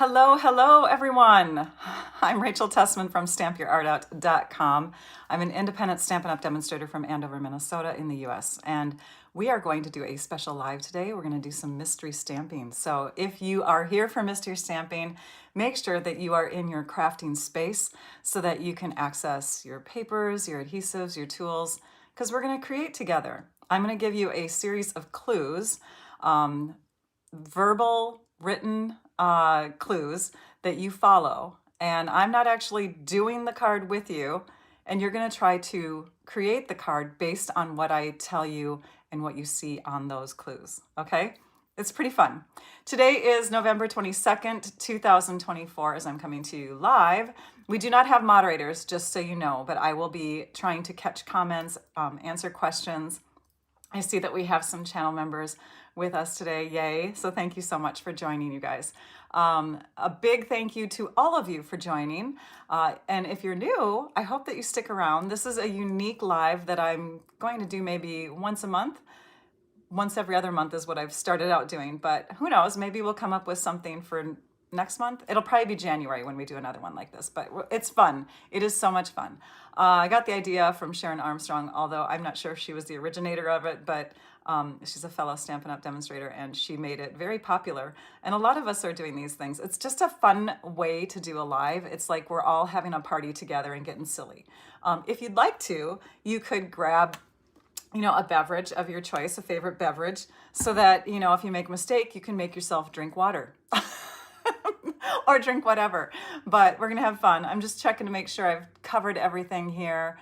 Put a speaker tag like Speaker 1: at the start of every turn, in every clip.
Speaker 1: Hello, everyone. I'm Rachel Tessman from StampYourArtOut.com. I'm an independent Stampin' Up! Demonstrator from Andover, Minnesota in the US. And we are going to do a special live today. We're going to do some mystery stamping. So if you are here for mystery stamping, make sure that you are in your crafting space so that you can access your papers, your adhesives, your tools, because we're going to create together. I'm going to give you a series of clues, verbal, written clues that you follow. And I'm not actually doing the card with you. And you're going to try to create the card based on what I tell you and what you see on those clues. Okay? It's pretty fun. Today is November 22nd, 2024, as I'm coming to you live. We do not have moderators, just so you know, but I will be trying to catch comments, answer questions. I see that we have some channel members with us today. Yay. So thank you so much for joining, you guys. A big thank you to all of you for joining. And if you're new, I hope that you stick around. This is a unique live that I'm going to do maybe once a month. Once every other month is what I've started out doing, but who knows, maybe we'll come up with something for next month. It'll probably be January when we do another one like this, but it's fun. It is so much fun. I got the idea from Sharon Armstrong, although I'm not sure if she was the originator of it, but she's a fellow Stampin' Up! Demonstrator, and she made it very popular. And a lot of us are doing these things. It's just a fun way to do a live. It's like we're all having a party together and getting silly. If you'd like to, you could grab a beverage of your choice, a favorite beverage, so that, if you make a mistake, you can make yourself drink water or drink whatever. But we're going to have fun. I'm just checking to make sure I've covered everything here.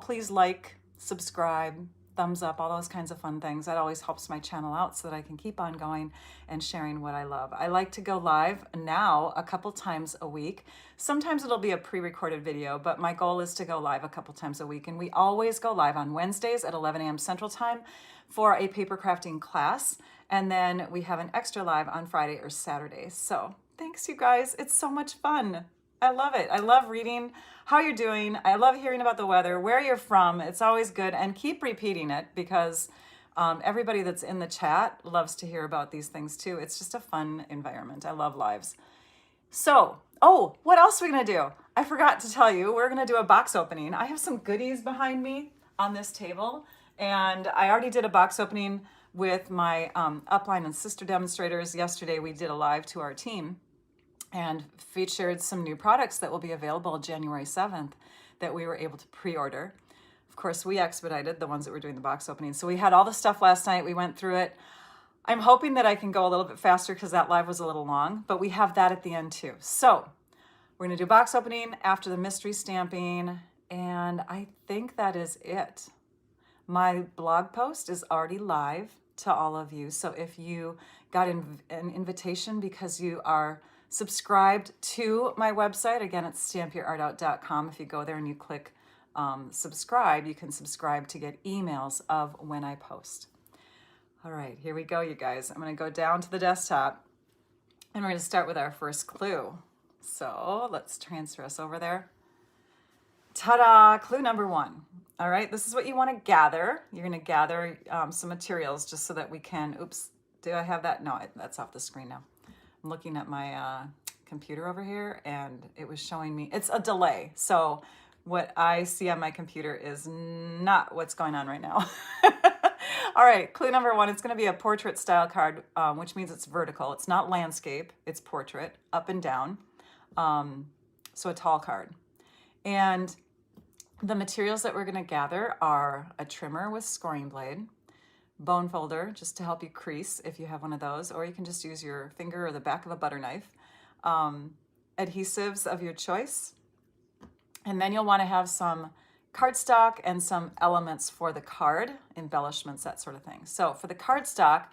Speaker 1: Please like, subscribe, thumbs up, all those kinds of fun things. That always helps my channel out so that I can keep on going and sharing what I love. I like to go live now a couple times a week. Sometimes it'll be a pre-recorded video, but my goal is to go live a couple times a week. And we always go live on Wednesdays at 11 a.m. Central Time for a paper crafting class. And then we have an extra live on Friday or Saturday. So thanks, you guys. It's so much fun. I love it. I love reading how you're doing. I love hearing about the weather, where you're from. It's always good. And keep repeating it because everybody that's in the chat loves to hear about these things too. It's just a fun environment. I love lives. So, what else are we going to do? I forgot to tell you, we're going to do a box opening. I have some goodies behind me on this table. And I already did a box opening with my upline and sister demonstrators. Yesterday, we did a live to our team and featured some new products that will be available January 7th that we were able to pre-order. Of course, we expedited the ones that were doing the box opening. So we had all the stuff last night. We went through it. I'm hoping that I can go a little bit faster because that live was a little long, but we have that at the end too. So we're gonna do box opening after the mystery stamping, and I think that is it. My blog post is already live to all of you. So if you got an invitation because you are subscribed to my website. Again, it's stampyourartout.com. If you go there and you click subscribe, you can subscribe to get emails of when I post. All right, here we go, you guys. I'm going to go down to the desktop and we're going to start with our first clue. So let's transfer us over there. Ta-da! Clue number 1. All right, this is what you want to gather. You're going to gather some materials just so that we can, oops, do I have that? No, that's off the screen now. I'm looking at my computer over here and it was showing me, it's a delay. So what I see on my computer is not what's going on right now. All right, clue number 1, it's gonna be a portrait style card, which means it's vertical. It's not landscape, it's portrait, up and down. So a tall card. And the materials that we're gonna gather are a trimmer with scoring blade, bone folder, just to help you crease if you have one of those, or you can just use your finger or the back of a butter knife. Adhesives of your choice. And then you'll want to have some cardstock and some elements for the card, embellishments, that sort of thing. So for the cardstock,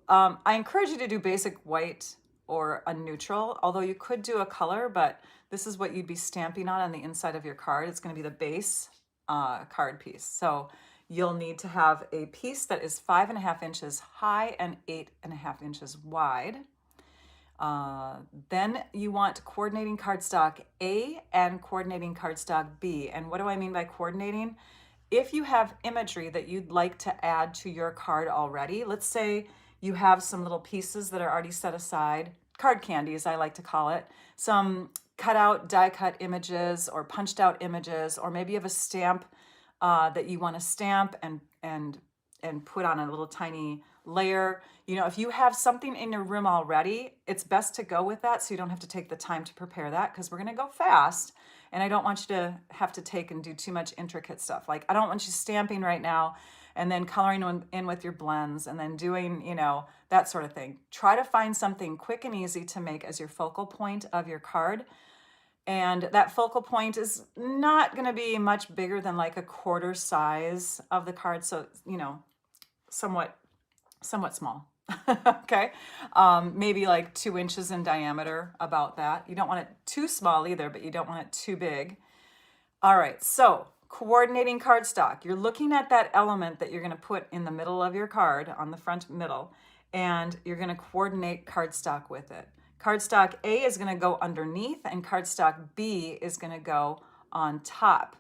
Speaker 1: I encourage you to do basic white or a neutral, although you could do a color, but this is what you'd be stamping on the inside of your card. It's going to be the base card piece. So you'll need to have a piece that is 5.5 inches high and 8.5 inches wide. Then you want coordinating cardstock A and coordinating cardstock B. And what do I mean by coordinating? If you have imagery that you'd like to add to your card already, let's say you have some little pieces that are already set aside card candy, as I like to call it, some cut out, die cut images or punched out images, or maybe you have a stamp that you want to stamp and put on a little tiny layer. You know, if you have something in your room already, it's best to go with that so you don't have to take the time to prepare that, because we're going to go fast. And I don't want you to have to take and do too much intricate stuff. Like, I don't want you stamping right now and then coloring in with your blends and then doing, you know, that sort of thing. Try to find something quick and easy to make as your focal point of your card. And that focal point is not going to be much bigger than like a quarter size of the card. So, you know, somewhat small. Okay. Maybe like 2 inches in diameter, about that. You don't want it too small either, but you don't want it too big. All right. So coordinating cardstock. You're looking at that element that you're going to put in the middle of your card, on the front middle, and you're going to coordinate cardstock with it. Cardstock A is going to go underneath and cardstock B is going to go on top.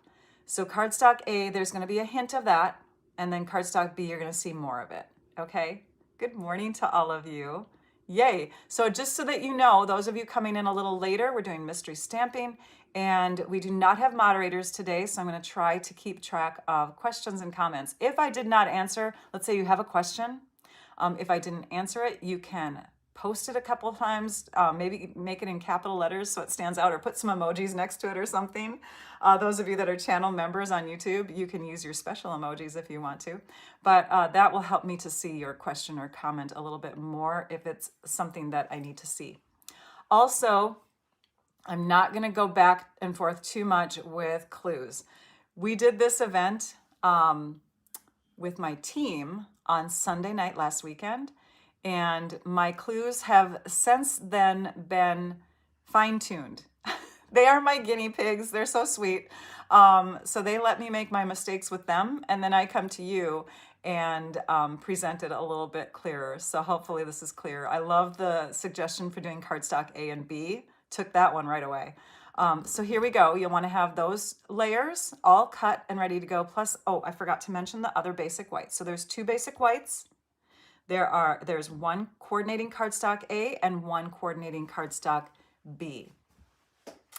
Speaker 1: So cardstock A, there's going to be a hint of that, and then cardstock B, you're going to see more of it. Okay? Good morning to all of you. Yay. So just so that you know, those of you coming in a little later, we're doing mystery stamping, and we do not have moderators today, so I'm going to try to keep track of questions and comments. If I did not answer, let's say you have a question, if I didn't answer it, you can post it a couple of times, maybe make it in capital letters so it stands out, or put some emojis next to it or something. Those of you that are channel members on YouTube, you can use your special emojis if you want to, but that will help me to see your question or comment a little bit more if it's something that I need to see. Also, I'm not going to go back and forth too much with clues. We did this event with my team on Sunday night last weekend, and my clues have since then been fine-tuned. They are my guinea pigs. They're so sweet. So they let me make my mistakes with them, and then I come to you and present it a little bit clearer. So hopefully this is clear. I love the suggestion for doing cardstock A and B. Took that one right away. So here we go. You'll want to have those layers all cut and ready to go. Plus, oh, I forgot to mention the other basic whites. So there's 2 basic whites. There's 1 coordinating cardstock A and 1 coordinating cardstock B.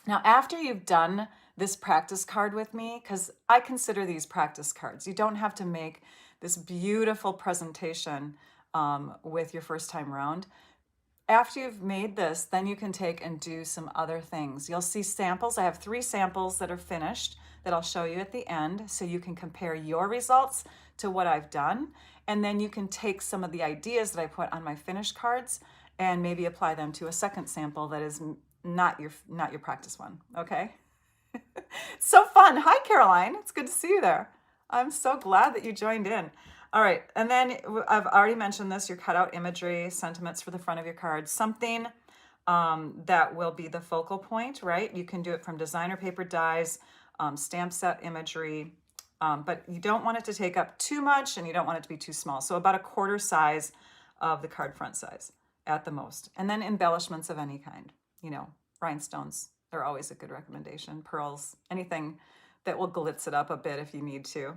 Speaker 1: Now, after you've done this practice card with me, because I consider these practice cards, you don't have to make this beautiful presentation with your first time around. After you've made this, then you can take and do some other things. You'll see samples. I have 3 samples that are finished that I'll show you at the end, so you can compare your results to what I've done. And then you can take some of the ideas that I put on my finished cards and maybe apply them to a second sample that is not your practice one, okay? So fun. Hi, Caroline. It's good to see you there. I'm so glad that you joined in. All right, and then I've already mentioned this, your cutout imagery, sentiments for the front of your card, something that will be the focal point, right? You can do it from designer paper dies, stamp set imagery, but you don't want it to take up too much and you don't want it to be too small. So about a quarter size of the card front size at the most. And then embellishments of any kind, you know, rhinestones are always a good recommendation, pearls, anything that will glitz it up a bit if you need to.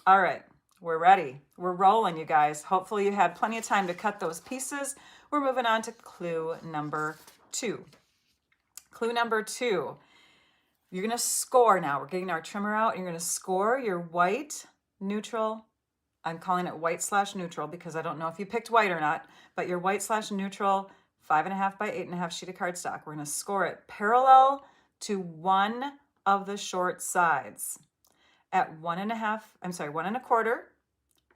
Speaker 1: All right. We're ready. We're rolling, you guys. Hopefully you had plenty of time to cut those pieces. We're moving on to clue number 2. Clue number 2. You're going to score now. We're getting our trimmer out. And you're going to score your white, neutral. I'm calling it white/neutral because I don't know if you picked white or not, but your white/neutral 5.5 by 8.5 sheet of cardstock. We're going to score it parallel to one of the short sides at 1.25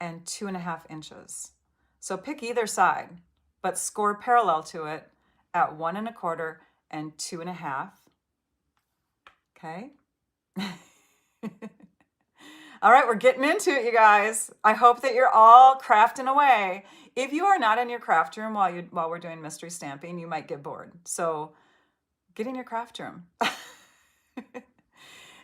Speaker 1: and 2.5 inches. So pick either side, but score parallel to it at 1.25 and 2.5. Okay. All right, we're getting into it, you guys. I hope that you're all crafting away. If you are not in your craft room while we're doing mystery stamping, you might get bored. So get in your craft room.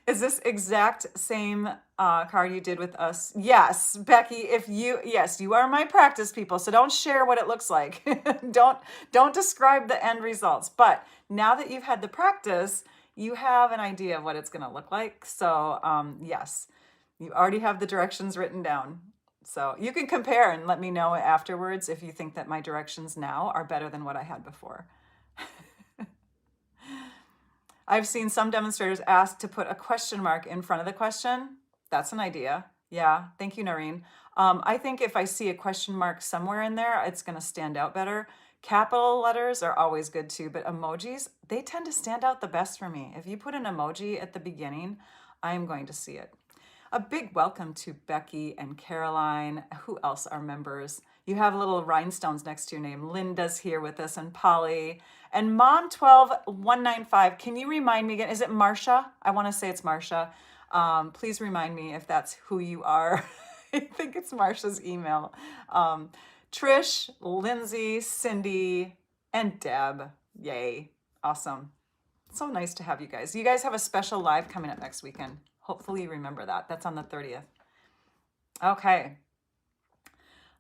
Speaker 1: Is this exact same card you did with us? Yes, Becky, yes, you are my practice people, so don't share what it looks like. Don't describe the end results. But now that you've had the practice, you have an idea of what it's going to look like. So yes, you already have the directions written down. So you can compare and let me know afterwards if you think that my directions now are better than what I had before. I've seen some demonstrators ask to put a question mark in front of the question. That's an idea. Yeah, thank you, Noreen. I think if I see a question mark somewhere in there, it's going to stand out better. Capital letters are always good too, but emojis, they tend to stand out the best for me. If you put an emoji at the beginning, I am going to see it. A big welcome to Becky and Caroline. Who else are members? You have little rhinestones next to your name. Linda's here with us, and Polly. And Mom12195, can you remind me again? Is it Marcia? I want to say it's Marcia. Please remind me if that's who you are. I think it's Marcia's email. Trish, Lindsay, Cindy, and Deb. Yay. Awesome. So nice to have you guys. You guys have a special live coming up next weekend. Hopefully you remember that. That's on the 30th. Okay.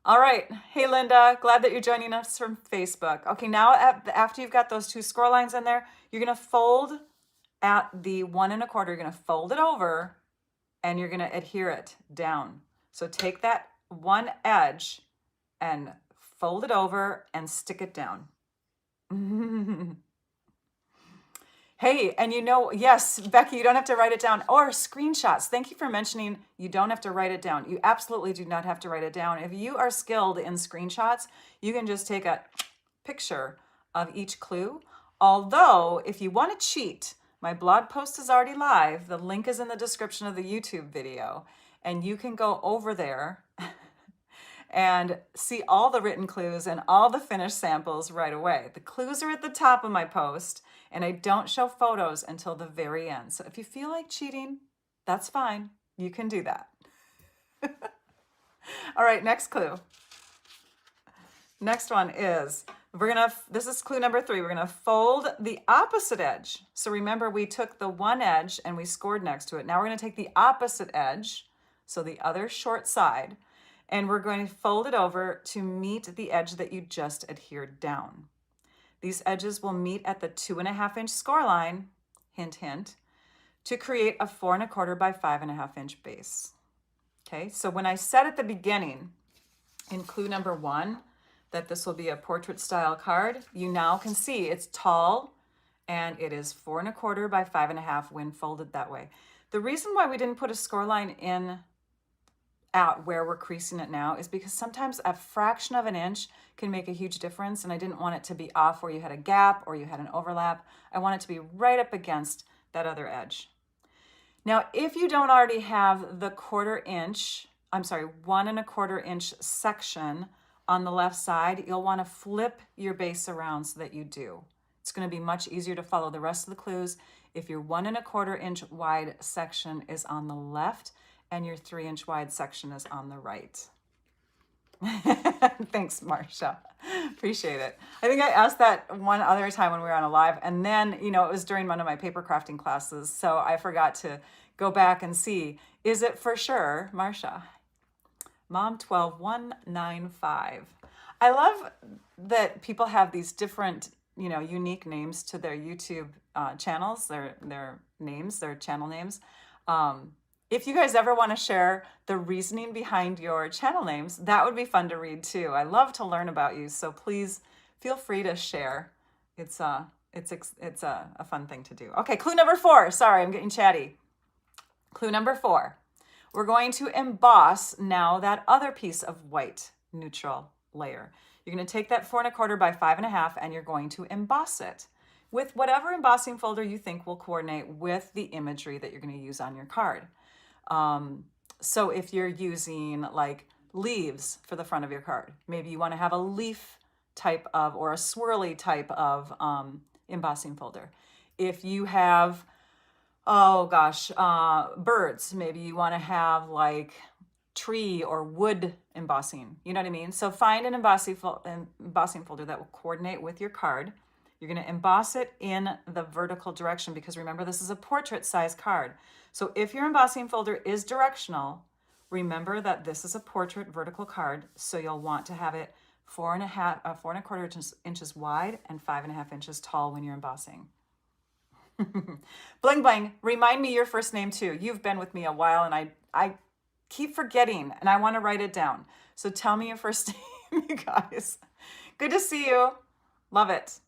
Speaker 1: All right. Hey, Linda. Glad that you're joining us from Facebook. Okay, now after you've got those two score lines in there, you're going to fold at the 1 1/4. You're going to fold it over and you're going to adhere it down. So take that one edge and fold it over and stick it down. Hey, and yes, Becky, you don't have to write it down, or screenshots. Thank you for mentioning you don't have to write it down. You absolutely do not have to write it down. If you are skilled in screenshots, you can just take a picture of each clue. Although, if you want to cheat, my blog post is already live. The link is in the description of the YouTube video, and you can go over there and see all the written clues and all the finished samples right away. The clues are at the top of my post, and I don't show photos until the very end. So if you feel like cheating, that's fine. You can do that. All right, next clue. Next one is, this is clue number 3. We're gonna fold the opposite edge. So remember, we took the one edge and we scored next to it. Now we're gonna take the opposite edge, so the other short side, and we're going to fold it over to meet the edge that you just adhered down. These edges will meet at the 2 1/2 inch score line, hint, hint, to create a 4 1/4 by 5 1/2 inch base. Okay, so when I said at the beginning in clue number 1 that this will be a portrait style card, you now can see it's tall and it is 4 1/4 by 5 1/2 when folded that way. The reason why we didn't put a score line in at where we're creasing it now is because sometimes a fraction of an inch can make a huge difference, and I didn't want it to be off where you had a gap or you had an overlap. I want it to be right up against that other edge. Now, if you don't already have the 1 1/4 inch section on the left side, you'll want to flip your base around so that you do. It's going to be much easier to follow the rest of the clues if your 1 1/4 inch wide section is on the left and your 3 inch wide section is on the right. Thanks, Marcia. Appreciate it. I think I asked that one other time when we were on a live, and then, it was during one of my paper crafting classes, so I forgot to go back and see, is it for sure, Marcia? Mom12195. I love that people have these different, unique names to their YouTube channels, their names, their channel names. If you guys ever want to share the reasoning behind your channel names, that would be fun to read too. I love to learn about you, so please feel free to share. It's a fun thing to do. Okay, clue number 4. Sorry, I'm getting chatty. Clue number 4. We're going to emboss now that other piece of white neutral layer. You're going to take that 4 1/4 by 5 1/2 and you're going to emboss it with whatever embossing folder you think will coordinate with the imagery that you're going to use on your card. So if you're using like leaves for the front of your card, maybe you want to have a leaf type of, or a swirly type of embossing folder. If you have, birds, maybe you want to have like tree or wood embossing, you know what I mean? So find an embossing folder that will coordinate with your card. You're going to emboss it in the vertical direction because remember, this is a portrait size card. So if your embossing folder is directional, remember that this is a portrait vertical card, so you'll want to have it 4 1/4 inches wide and 5 1/2 inches tall when you're embossing. Bling Bling, remind me your first name too. You've been with me a while, and I keep forgetting and I want to write it down. So tell me your first name, you guys. Good to see you. Love it.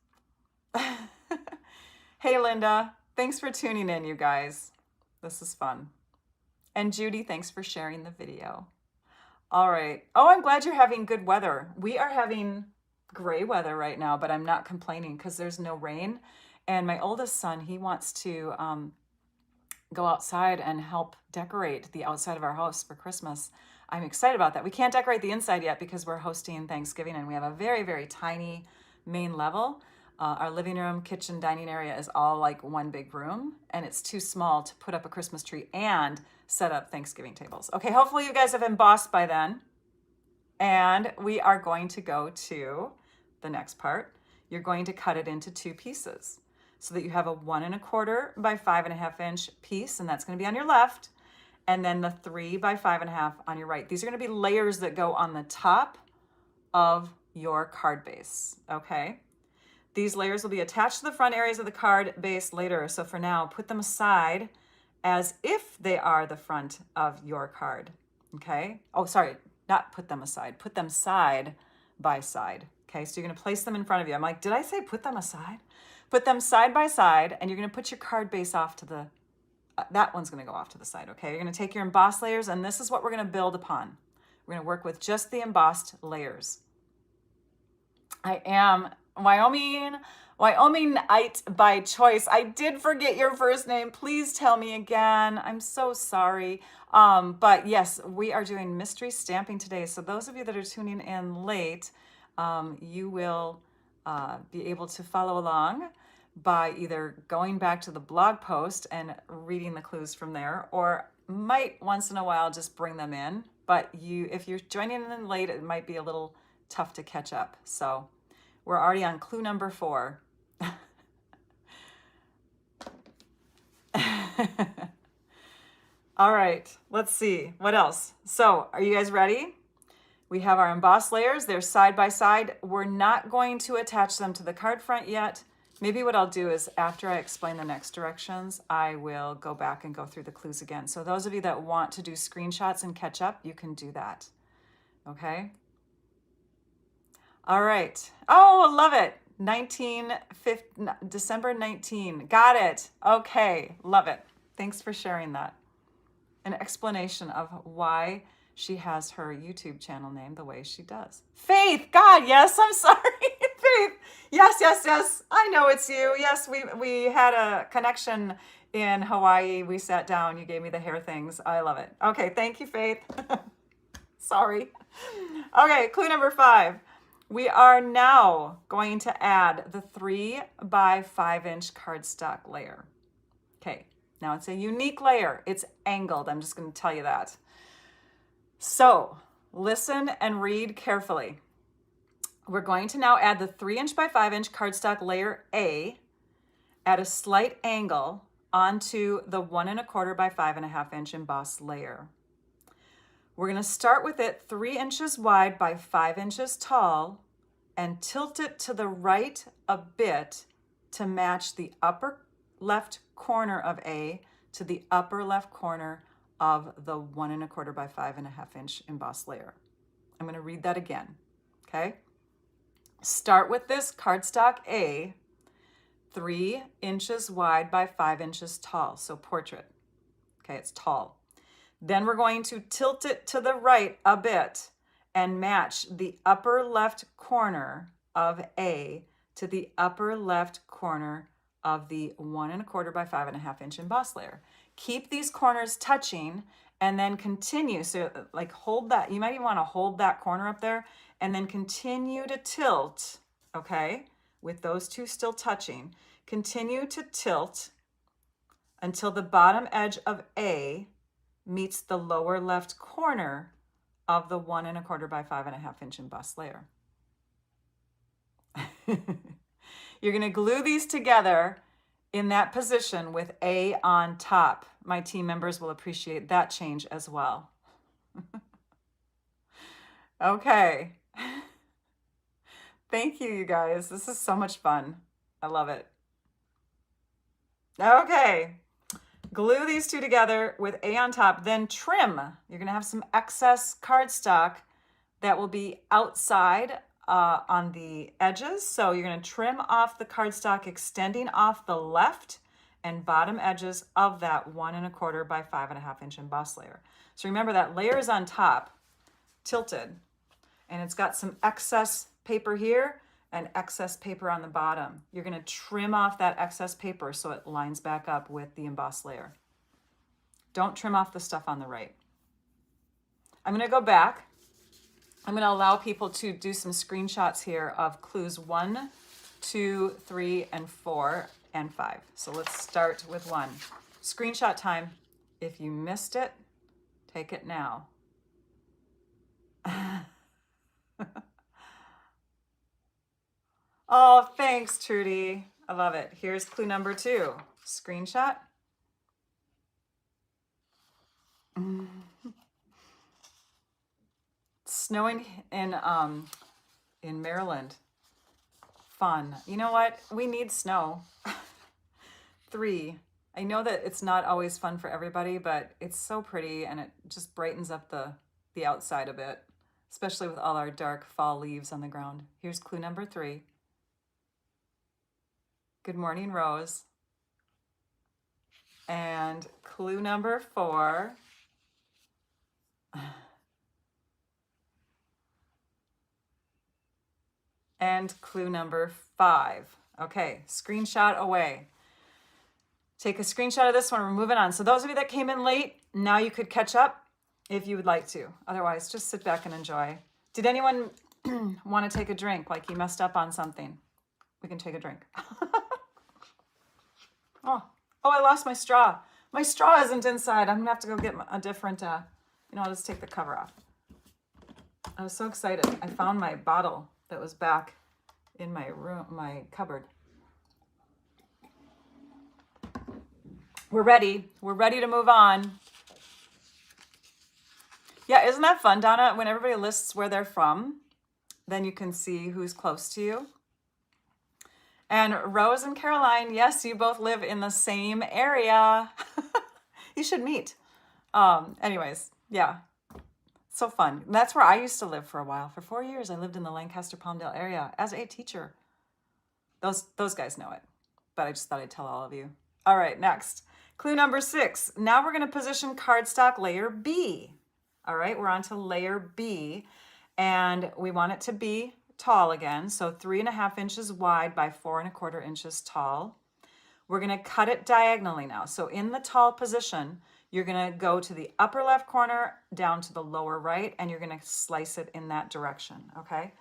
Speaker 1: Hey, Linda. Thanks for tuning in, you guys. This is fun. And Judy, thanks for sharing the video. All right. Oh, I'm glad you're having good weather. We are having gray weather right now, but I'm not complaining because there's no rain. And my oldest son, he wants to go outside and help decorate the outside of our house for Christmas. I'm excited about that. We can't decorate the inside yet because we're hosting Thanksgiving and we have a very, very tiny main level. Our living room, kitchen, dining area is all like one big room, and it's too small to put up a Christmas tree and set up Thanksgiving tables. Okay, hopefully you guys have embossed by then. And we are going to go to the next part. You're going to cut it into 2 pieces so that you have a 1 1/4 by 5.5 inch piece, and that's going to be on your left, and then the 3 by 5.5 on your right. These are going to be layers that go on the top of your card base, okay? These layers will be attached to the front areas of the card base later. So for now, put them aside as if they are the front of your card, okay? Oh, sorry, not put them aside. Put them side by side, okay? So you're gonna place them in front of you. I'm like, did I say put them aside? Put them side by side, and you're gonna put your card base off to the, that one's gonna go off to the side, okay? You're gonna take your embossed layers, and this is what we're gonna build upon. We're gonna work with just the embossed layers. I am Wyomingite by choice. I did forget your first name. Please tell me again. I'm so sorry. But yes, we are doing mystery stamping today. So those of you that are tuning in late, you will be able to follow along by either going back to the blog post and reading the clues from there, or might once in a while just bring them in. But if you're joining in late, it might be a little tough to catch up. So we're already on clue number 4. All right, let's see what else. So are you guys ready? We have our embossed layers. They're side by side. We're not going to attach them to the card front yet. Maybe what I'll do is after I explain the next directions, I will go back and go through the clues again. So those of you that want to do screenshots and catch up, you can do that. Okay. All right. Oh, love it. December 19. Got it. Okay. Love it. Thanks for sharing that. An explanation of why she has her YouTube channel named the way she does. Faith. God, yes. I'm sorry. Faith. Yes, yes, yes. I know it's you. Yes, we had a connection in Hawaii. We sat down. You gave me the hair things. I love it. Okay. Thank you, Faith. Sorry. Okay. Clue number 5. We are now going to add the 3 by 5 inch cardstock layer. Okay, now it's a unique layer. It's angled. I'm just going to tell you that. So listen and read carefully. We're going to now add the 3 inch by 5 inch cardstock layer A at a slight angle onto the 1 1/4 by 5.5 inch embossed layer. We're going to start with it 3 inches wide by 5 inches tall and tilt it to the right a bit to match the upper left corner of A to the upper left corner of the 1 1/4 by 5.5 inch embossed layer. I'm going to read that again, okay? Start with this cardstock A, 3 inches wide by 5 inches tall, so portrait. Okay, it's tall. Then we're going to tilt it to the right a bit and match the upper left corner of A to the upper left corner of the 1 1/4 by 5.5 inch embossed layer. Keep these corners touching and then continue. So like hold that, you might even want to hold that corner up there and then continue to tilt, okay? With those two still touching, continue to tilt until the bottom edge of A meets the lower left corner of the 1 1/4 by 5.5 inch embossed layer. You're going to glue these together in that position with A on top. My team members will appreciate that change as well. Okay. Thank you, you guys. This is so much fun. I love it. Okay. Glue these two together with A on top, then trim. You're gonna have some excess cardstock that will be outside on the edges. So you're gonna trim off the cardstock extending off the left and bottom edges of that 1 1/4 by 5 1/2 inch emboss layer. So remember that layer is on top, tilted, and it's got some excess paper here and excess paper on the bottom. You're gonna trim off that excess paper so it lines back up with the emboss layer. Don't trim off the stuff on the right. I'm gonna go back. I'm gonna allow people to do some screenshots here of clues 1, 2, 3, and 4, and 5. So let's start with 1. Screenshot time. If you missed it, take it now. Oh, thanks, Trudy. I love it. Here's clue number 2. Screenshot. Snowing in Maryland. Fun. You know what? We need snow. 3. I know that it's not always fun for everybody, but it's so pretty and it just brightens up the outside a bit, especially with all our dark fall leaves on the ground. Here's clue number 3. Good morning, Rose. And clue number 4. And clue number 5. Okay, screenshot away. Take a screenshot of this one. We're moving on. So those of you that came in late, now you could catch up if you would like to. Otherwise, just sit back and enjoy. Did anyone want to take a drink like you messed up on something? We can take a drink. Oh, I lost my straw. My straw isn't inside. I'm going to have to go get a different, I'll just take the cover off. I was so excited. I found my bottle that was back in my room, my cupboard. We're ready. We're ready to move on. Yeah, isn't that fun, Donna? When everybody lists where they're from, then you can see who's close to you. And Rose and Caroline, yes, you both live in the same area. You should meet. Anyways, yeah. So fun. That's where I used to live for a while. For 4 years, I lived in the Lancaster-Palmdale area as a teacher. Those guys know it, but I just thought I'd tell all of you. All right, next. Clue number 6. Now we're going to position cardstock layer B. All right, we're on to layer B, and we want it to be tall again. So 3 1/2 inches wide by 4 1/4 inches tall. We're going to cut it diagonally now. So in the tall position, you're going to go to the upper left corner, down to the lower right, and you're going to slice it in that direction, okay?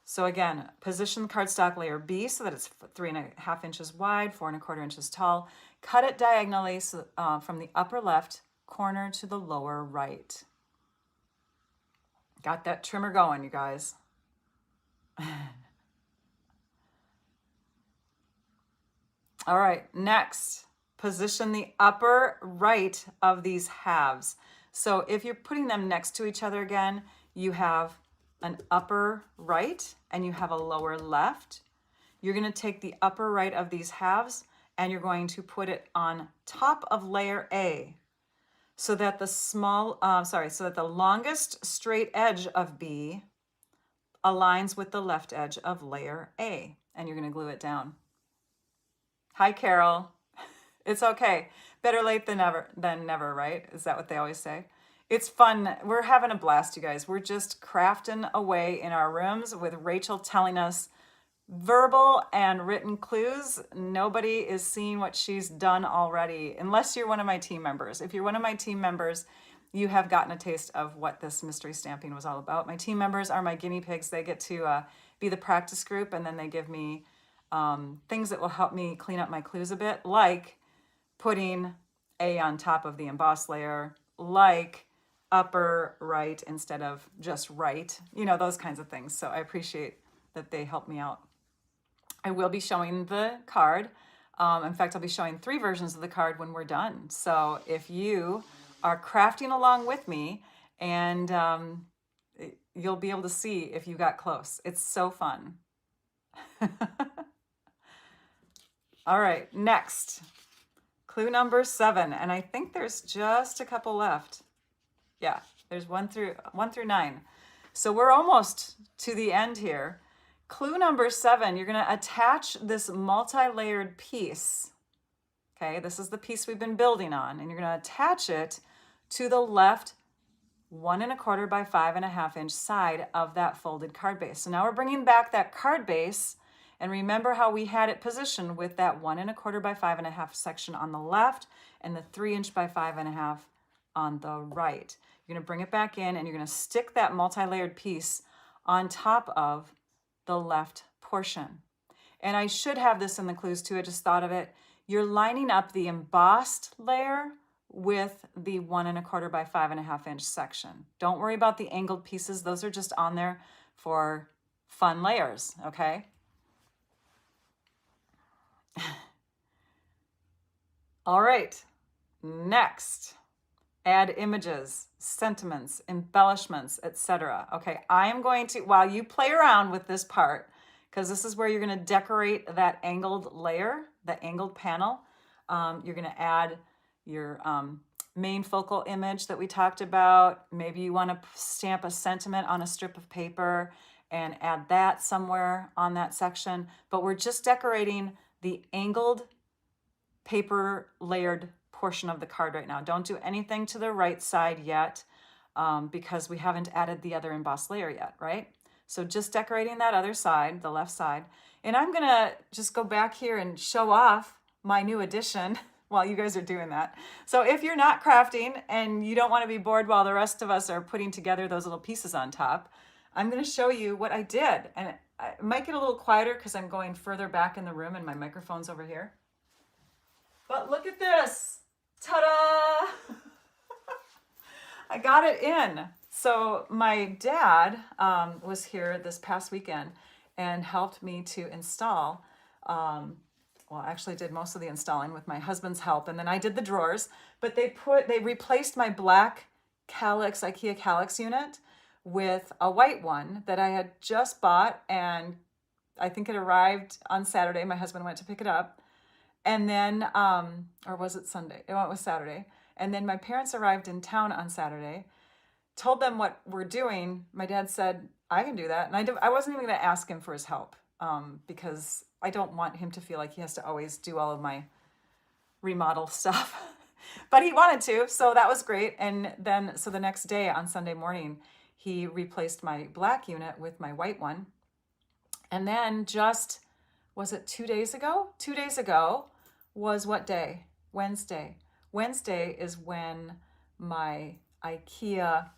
Speaker 1: So again, position cardstock layer B so that it's 3 1/2 inches wide, 4 1/4 inches tall. Cut it diagonally so, from the upper left corner to the lower right. Got that trimmer going, you guys. All right, next, position the upper right of these halves. So if you're putting them next to each other again, you have an upper right and you have a lower left. You're going to take the upper right of these halves and you're going to put it on top of layer A so that the longest straight edge of B aligns with the left edge of layer A, and you're going to glue it down. Hi, Carol. It's okay. Better late than never, right? Is that what they always say? It's fun. We're having a blast, you guys. We're just crafting away in our rooms with Rachel telling us verbal and written clues. Nobody is seeing what she's done already, unless you're one of my team members. If you're one of my team members, you have gotten a taste of what this mystery stamping was all about. My team members are my guinea pigs. They get to be the practice group, and then they give me things that will help me clean up my clues a bit, like putting A on top of the emboss layer, like upper right instead of just right, those kinds of things. So I appreciate that they help me out. I will be showing the card. In fact, I'll be showing 3 versions of the card when we're done. So if you are crafting along with me, and you'll be able to see if you got close. It's so fun. All right, next. Clue number 7, and I think there's just a couple left. Yeah, there's 1 through 9. So we're almost to the end here. Clue number 7, you're going to attach this multi-layered piece. Okay, this is the piece we've been building on, and you're going to attach it to the left 1 1/4 by 5 1/2 inch side of that folded card base. So now we're bringing back that card base, and remember how we had it positioned with that 1 1/4 by 5 1/2 section on the left and the 3 inch by 5 1/2 on the right. You're going to bring it back in, and you're going to stick that multi-layered piece on top of the left portion. And I should have this in the clues too, I just thought of it. You're lining up the embossed layer with the 1 1/4 by 5 1/2 inch section. Don't worry about the angled pieces. Those are just on there for fun layers, okay? All right, next, add images, sentiments, embellishments, etc. Okay, I am going to, while you play around with this part, because this is where you're going to decorate that angled layer, the angled panel. You're going to add your main focal image that we talked about. Maybe you want to stamp a sentiment on a strip of paper and add that somewhere on that section. But we're just decorating the angled paper layered portion of the card right now. Don't do anything to the right side yet because we haven't added the other embossed layer yet, right? So just decorating that other side, the left side. And I'm gonna just go back here and show off my new addition while you guys are doing that. So if you're not crafting and you don't want to be bored while the rest of us are putting together those little pieces on top, I'm going to show you what I did. And I might get a little quieter because I'm going further back in the room and my microphone's over here. But look at this. Ta-da! I got it in. So my dad was here this past weekend and helped me to install, well, I actually did most of the installing with my husband's help, and then I did the drawers, but they replaced my black Calyx, IKEA Calyx unit with a white one that I had just bought, and I think it arrived on Saturday. My husband went to pick it up, and then, or was it Sunday? No, it was Saturday. And then my parents arrived in town on Saturday, told them what we're doing. My dad said, I can do that. And I wasn't even going to ask him for his help because I don't want him to feel like he has to always do all of my remodel stuff. But he wanted to, so that was great. And then, so the next day on Sunday morning, he replaced my black unit with my white one. And then just, was it 2 days ago? 2 days ago was what day? Wednesday. Wednesday is when my IKEA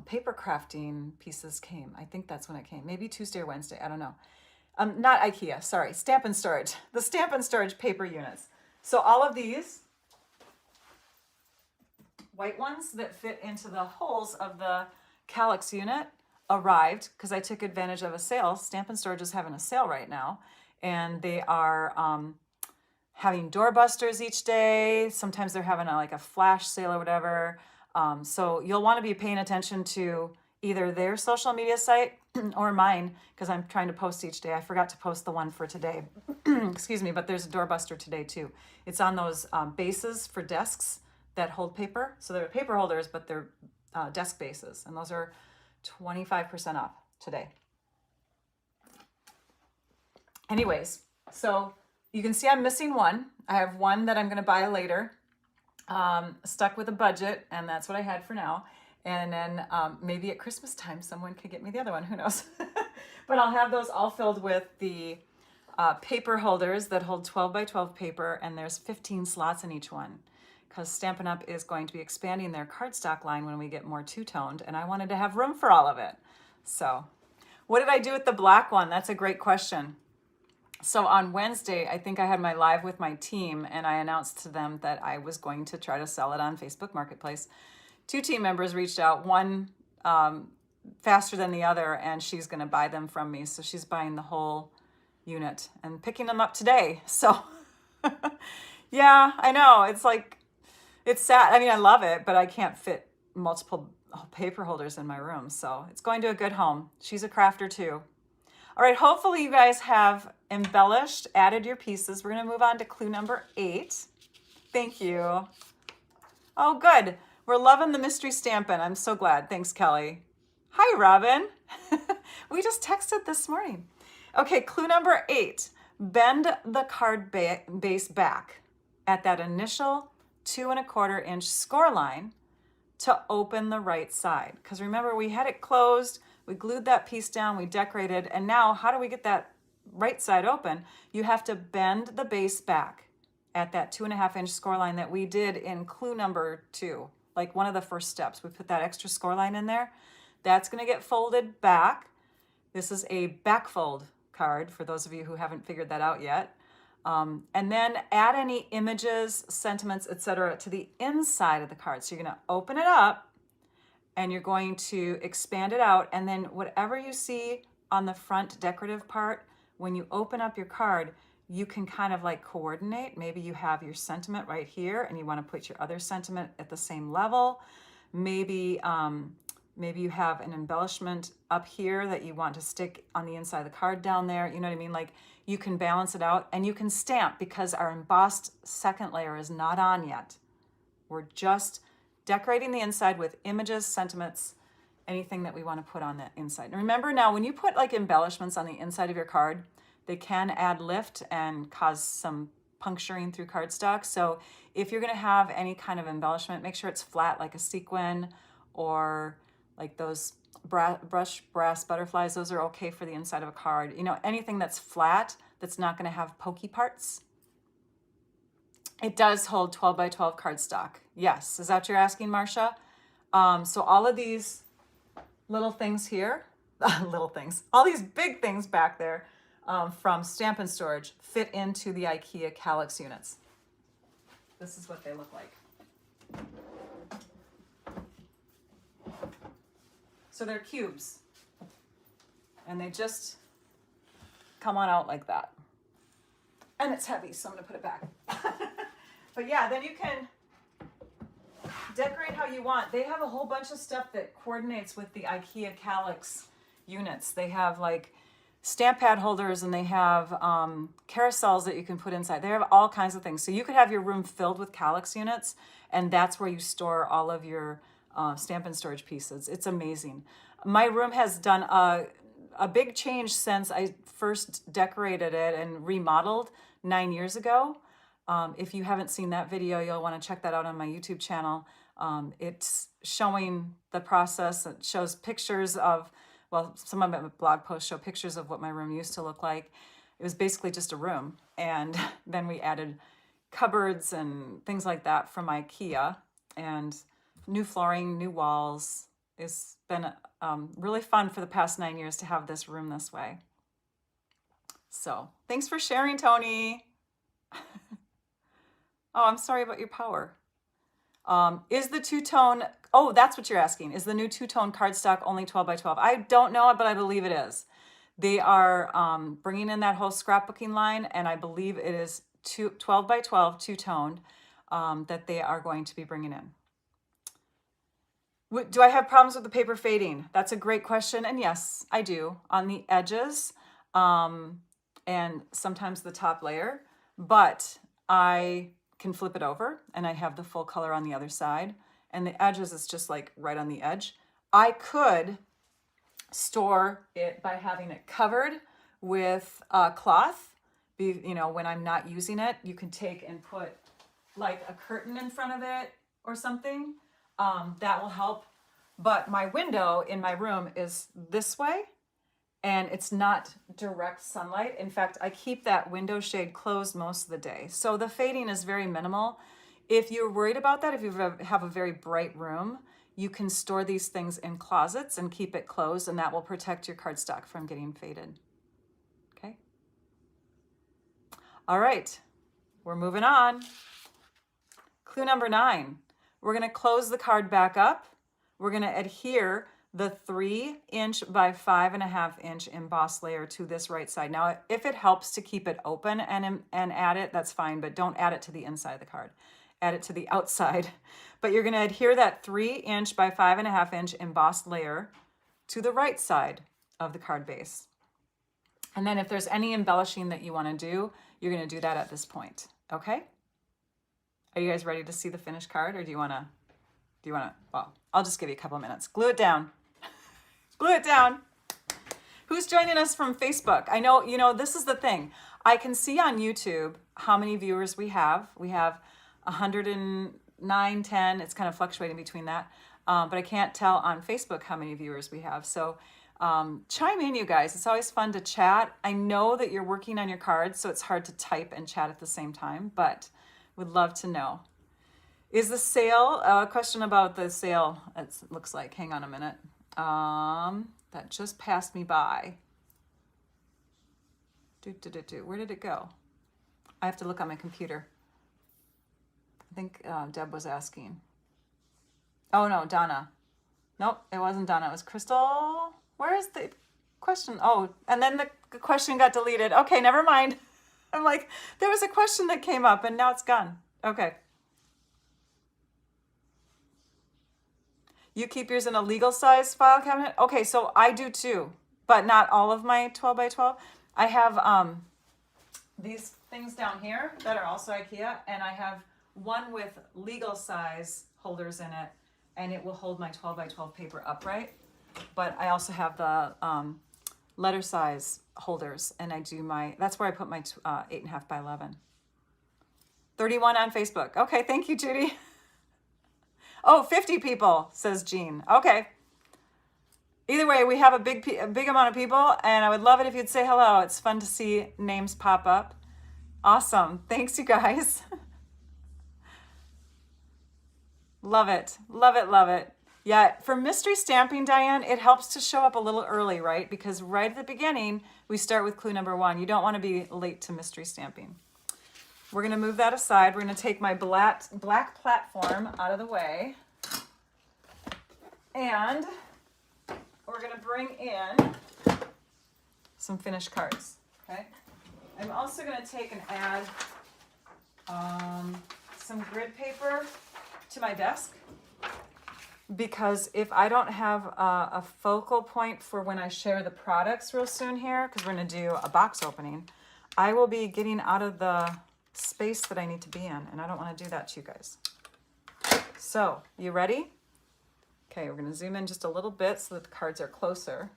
Speaker 1: paper crafting pieces came. I think that's when it came. Maybe Tuesday or Wednesday. I don't know. Not IKEA, sorry. Stamp and Storage. The Stamp and Storage paper units. So all of these white ones that fit into the holes of the Calyx unit arrived because I took advantage of a sale. Stamp and Storage is having a sale right now. And they are having doorbusters each day. Sometimes they're having like a flash sale or whatever. So you'll want to be paying attention to either their social media site or mine because I'm trying to post each day. I forgot to post the one for today. Excuse me, but there's a doorbuster today too. It's on those bases for desks that hold paper. So they're paper holders, but they're desk bases. And those are 25% off today. Anyways, so you can see I'm missing one. I have one that I'm going to buy later. Stuck with a budget, and that's what I had for now. And then maybe at Christmas time, someone could get me the other one. Who knows? But I'll have those all filled with the paper holders that hold 12 by 12 paper, and there's 15 slots in each one because Stampin' Up! Is going to be expanding their cardstock line when we get more two-toned, and I wanted to have room for all of it. So what did I do with the black one? That's a great question. So on Wednesday, I think I had my live with my team, and I announced to them that I was going to try to sell it on Facebook Marketplace. 2 team members reached out, one faster than the other, and she's going to buy them from me. So she's buying the whole unit and picking them up today. So yeah, I know. It's like, it's sad. I mean, I love it, but I can't fit multiple paper holders in my room. So it's going to a good home. She's a crafter too. All right, hopefully you guys have embellished, added your pieces. We're going to move on to clue number 8. Thank you. Oh, good. We're loving the mystery stamping. I'm so glad. Thanks, Kelly. Hi, Robin. We just texted this morning. Okay, clue number 8. Bend the card base back at that initial 2¼ inch score line to open the right side. Because remember, we had it closed, we glued that piece down, we decorated, and now how do we get that right side open? You have to bend the base back at that 2½ inch score line that we did in clue number 2, like one of the first steps. We put that extra score line in there. That's going to get folded back. This is a back fold card for those of you who haven't figured that out yet. And then add any images, sentiments, etc. to the inside of the card. So you're going to open it up and you're going to expand it out. And then whatever you see on the front decorative part, when you open up your card, you can kind of like coordinate. Maybe you have your sentiment right here and you want to put your other sentiment at the same level. Maybe you have an embellishment up here that you want to stick on the inside of the card down there. You know what I mean? Like you can balance it out and you can stamp because our embossed second layer is not on yet. We're just decorating the inside with images, sentiments, anything that we want to put on the inside. And remember now, when you put like embellishments on the inside of your card, they can add lift and cause some puncturing through cardstock. So if you're going to have any kind of embellishment, make sure it's flat like a sequin or like those brush brass butterflies. Those are okay for the inside of a card. You know, anything that's flat, that's not going to have pokey parts. It does hold 12 by 12 cardstock. Yes, is that what you're asking, Marcia? So all of these little things here, little things, all these big things back there from Stampin' Storage fit into the IKEA Kallax units. This is what they look like. So they're cubes and they just come on out like that. And it's heavy, so I'm gonna put it back. But yeah, then you can decorate how you want. They have a whole bunch of stuff that coordinates with the IKEA Kallax units. They have like stamp pad holders and they have carousels that you can put inside. They have all kinds of things. So you could have your room filled with Kallax units and that's where you store all of your Stampin' Storage pieces. It's amazing. My room has done a big change since I first decorated it and remodeled 9 years ago. If you haven't seen that video, you'll want to check that out on my YouTube channel. It's showing the process. It shows pictures of, well, some of my blog posts show pictures of what my room used to look like. It was basically just a room. And then we added cupboards and things like that from IKEA and new flooring, new walls. It's been really fun for the past 9 years to have this room this way. So thanks for sharing, Tony. Oh, I'm sorry about your power. Is the two-tone, oh, that's what you're asking. Is the new two-tone cardstock only 12 by 12? I don't know it, but I believe it is. They are bringing in that whole scrapbooking line, and I believe it is 12 by 12 two-toned that they are going to be bringing in. Do I have problems with the paper fading? That's a great question, and yes, I do. On the edges and sometimes the top layer, but I can flip it over and I have the full color on the other side, and the edges is just like right on the edge. I could store it by having it covered with cloth. You know, when I'm not using it, you can take and put like a curtain in front of it or something. That will help. But my window in my room is this way and it's not direct sunlight. In fact, I keep that window shade closed most of the day. So the fading is very minimal. If you're worried about that, if you have a very bright room, you can store these things in closets and keep it closed, and that will protect your cardstock from getting faded. Okay. All right, we're moving on. Clue number 9. We're going to close the card back up. We're going to adhere the 3" by 5½ embossed layer to this right side. Now, if it helps to keep it open and add it, that's fine, but don't add it to the inside of the card. Add it to the outside. But you're going to adhere that 3" by 5½ embossed layer to the right side of the card base. And then if there's any embellishing that you want to do, you're going to do that at this point. Okay? Are you guys ready to see the finished card, or do you want to, well, I'll just give you a couple of minutes. Glue it down. Glue it down. Who's joining us from Facebook? I know, this is the thing. I can see on YouTube how many viewers we have. We have 109, 10. It's kind of fluctuating between that. But I can't tell on Facebook how many viewers we have. So chime in, you guys. It's always fun to chat. I know that you're working on your cards, so it's hard to type and chat at the same time, but would love to know. Is the sale, a question about the sale, it looks like, hang on a minute. That just passed me by. Where did it go? I have to look on my computer. I think Deb was asking. Oh no, Donna. Nope, it wasn't Donna, it was Crystal. Where is the question? Oh, and then the question got deleted. Okay, never mind. I'm like, there was a question that came up and now it's gone. Okay. You keep yours in a legal size file cabinet? Okay, so I do too, but not all of my 12 by 12. I have these things down here that are also IKEA, and I have one with legal size holders in it, and it will hold my 12 by 12 paper upright. But I also have the letter size holders, and I do that's where I put my 8.5 by 11. 31 on Facebook. Okay, thank you, Judy. Oh, 50 people, says Jean. Okay. Either way, we have a big amount of people, and I would love it if you'd say hello. It's fun to see names pop up. Awesome. Thanks, you guys. Love it. Love it. Love it. Yeah, for mystery stamping, Diane, it helps to show up a little early, right? Because right at the beginning, we start with clue number 1. You don't want to be late to mystery stamping. We're going to move that aside. We're going to take my black platform out of the way. And we're going to bring in some finished cards, okay? I'm also going to take and add some grid paper to my desk, because if I don't have a focal point for when I share the products real soon here, because we're going to do a box opening, I will be getting out of the space that I need to be in, and I don't want to do that to you guys. So, you ready? Okay, we're going to zoom in just a little bit so that the cards are closer.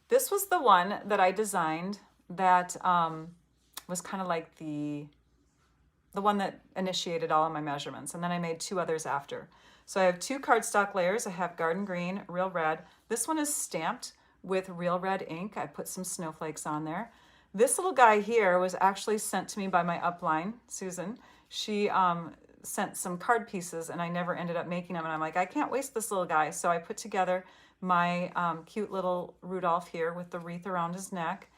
Speaker 1: This was the one that I designed that was kind of like the one that initiated all of my measurements, and then I made 2 others after. So I have 2 cardstock layers. I have Garden Green, Real Red. This one is stamped with Real Red ink. I put some snowflakes on there. This little guy here was actually sent to me by my upline, Susan. She sent some card pieces, and I never ended up making them. And I'm like, I can't waste this little guy. So I put together my cute little Rudolph here with the wreath around his neck.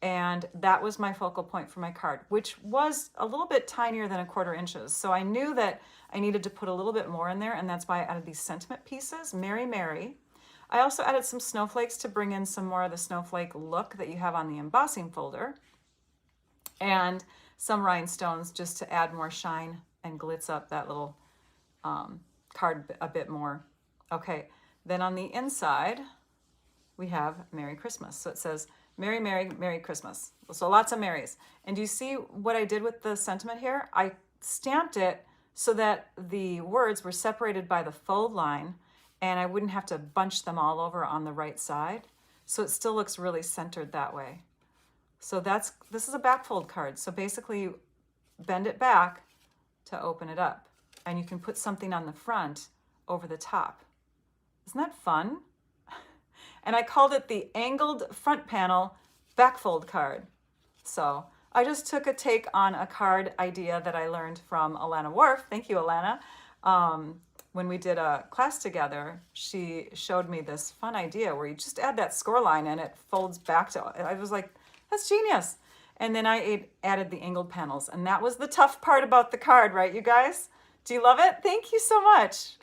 Speaker 1: And that was my focal point for my card, which was a little bit tinier than 1/4 inches. So I knew that I needed to put a little bit more in there, and that's why I added these sentiment pieces, Mary, Mary. I also added some snowflakes to bring in some more of the snowflake look that you have on the embossing folder, and some rhinestones just to add more shine and glitz up that little card a bit more. Okay, then on the inside, we have Merry Christmas. So it says, Merry, Merry, Merry Christmas. So lots of Marys. And do you see what I did with the sentiment here? I stamped it so that the words were separated by the fold line, and I wouldn't have to bunch them all over on the right side. So it still looks really centered that way. So this is a back fold card. So basically you bend it back to open it up, and you can put something on the front over the top. Isn't that fun? And I called it the angled front panel back fold card. So I just took a take on a card idea that I learned from Alana Worf. Thank you, Alana. When we did a class together, she showed me this fun idea where you just add that score line and it folds back to, I was like, that's genius. And then I added the angled panels, and that was the tough part about the card, right, you guys? Do you love it? Thank you so much.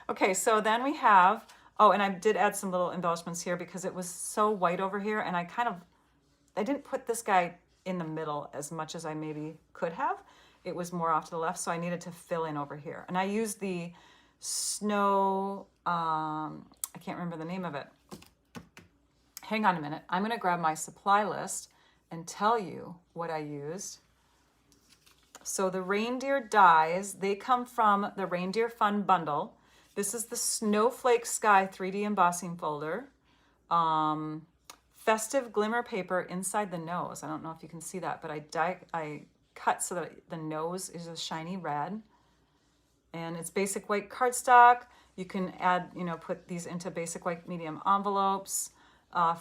Speaker 1: Okay, so then we have, oh, and I did add some little embellishments here because it was so white over here, and I didn't put this guy in the middle as much as I maybe could have. It was more off to the left, so I needed to fill in over here. And I used the snow, I can't remember the name of it. Hang on a minute. I'm going to grab my supply list and tell you what I used So the reindeer dies, they come from the Reindeer Fun Bundle. This is the Snowflake Sky 3D embossing folder. Festive glimmer paper inside the nose. I don't know if you can see that, but I cut so that the nose is a shiny red. And it's basic white cardstock. You can add, put these into basic white medium envelopes.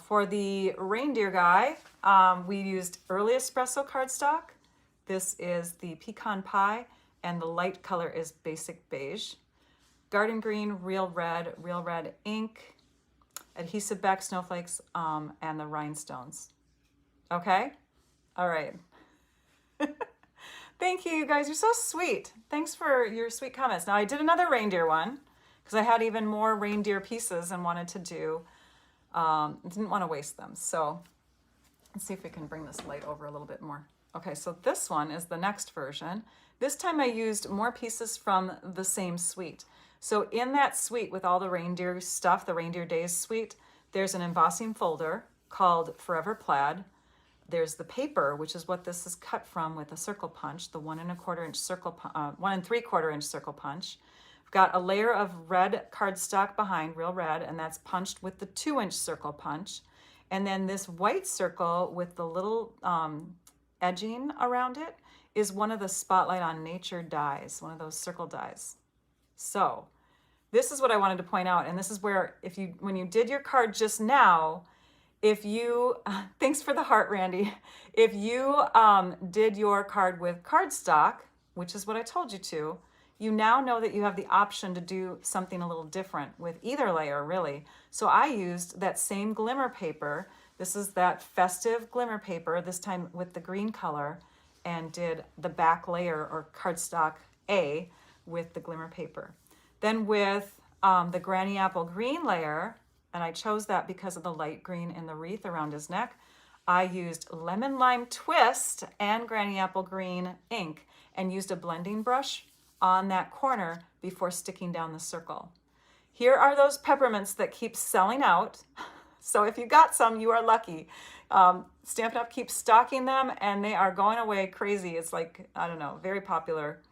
Speaker 1: For the reindeer guy, we used early espresso cardstock. This is the pecan pie, and the light color is basic beige. Garden green, real red ink, adhesive back snowflakes, and the rhinestones. Okay? All right. Thank you, you guys. You're so sweet. Thanks for your sweet comments. Now, I did another reindeer one because I had even more reindeer pieces and wanted to do, didn't want to waste them. So let's see if we can bring this light over a little bit more. Okay, so this one is the next version. This time I used more pieces from the same suite. So in that suite with all the reindeer stuff, the Reindeer Days suite, there's an embossing folder called Forever Plaid. There's the paper, which is what this is cut from with a circle punch, the 1 1/4 inch circle, 1 3/4 inch circle punch. We've got a layer of red cardstock behind, real red, and that's punched with the 2-inch circle punch. And then this white circle with the little edging around it is one of the Spotlight on Nature dies, one of those circle dies. So this is what I wanted to point out, and this is where when you did your card just now, thanks for the heart, Randy. If you did your card with cardstock, which is what I told you to, you now know that you have the option to do something a little different with either layer, really. So I used that same glimmer paper. This is that festive glimmer paper, this time with the green color, and did the back layer, or cardstock A, with the glimmer paper. Then with the Granny Apple green layer, and I chose that because of the light green in the wreath around his neck, I used Lemon Lime Twist and Granny Apple green ink and used a blending brush on that corner before sticking down the circle. Here are those peppermints that keep selling out. So if you got some, you are lucky. Stampin' Up! Keeps stocking them, and they are going away crazy. It's like, I don't know, very popular.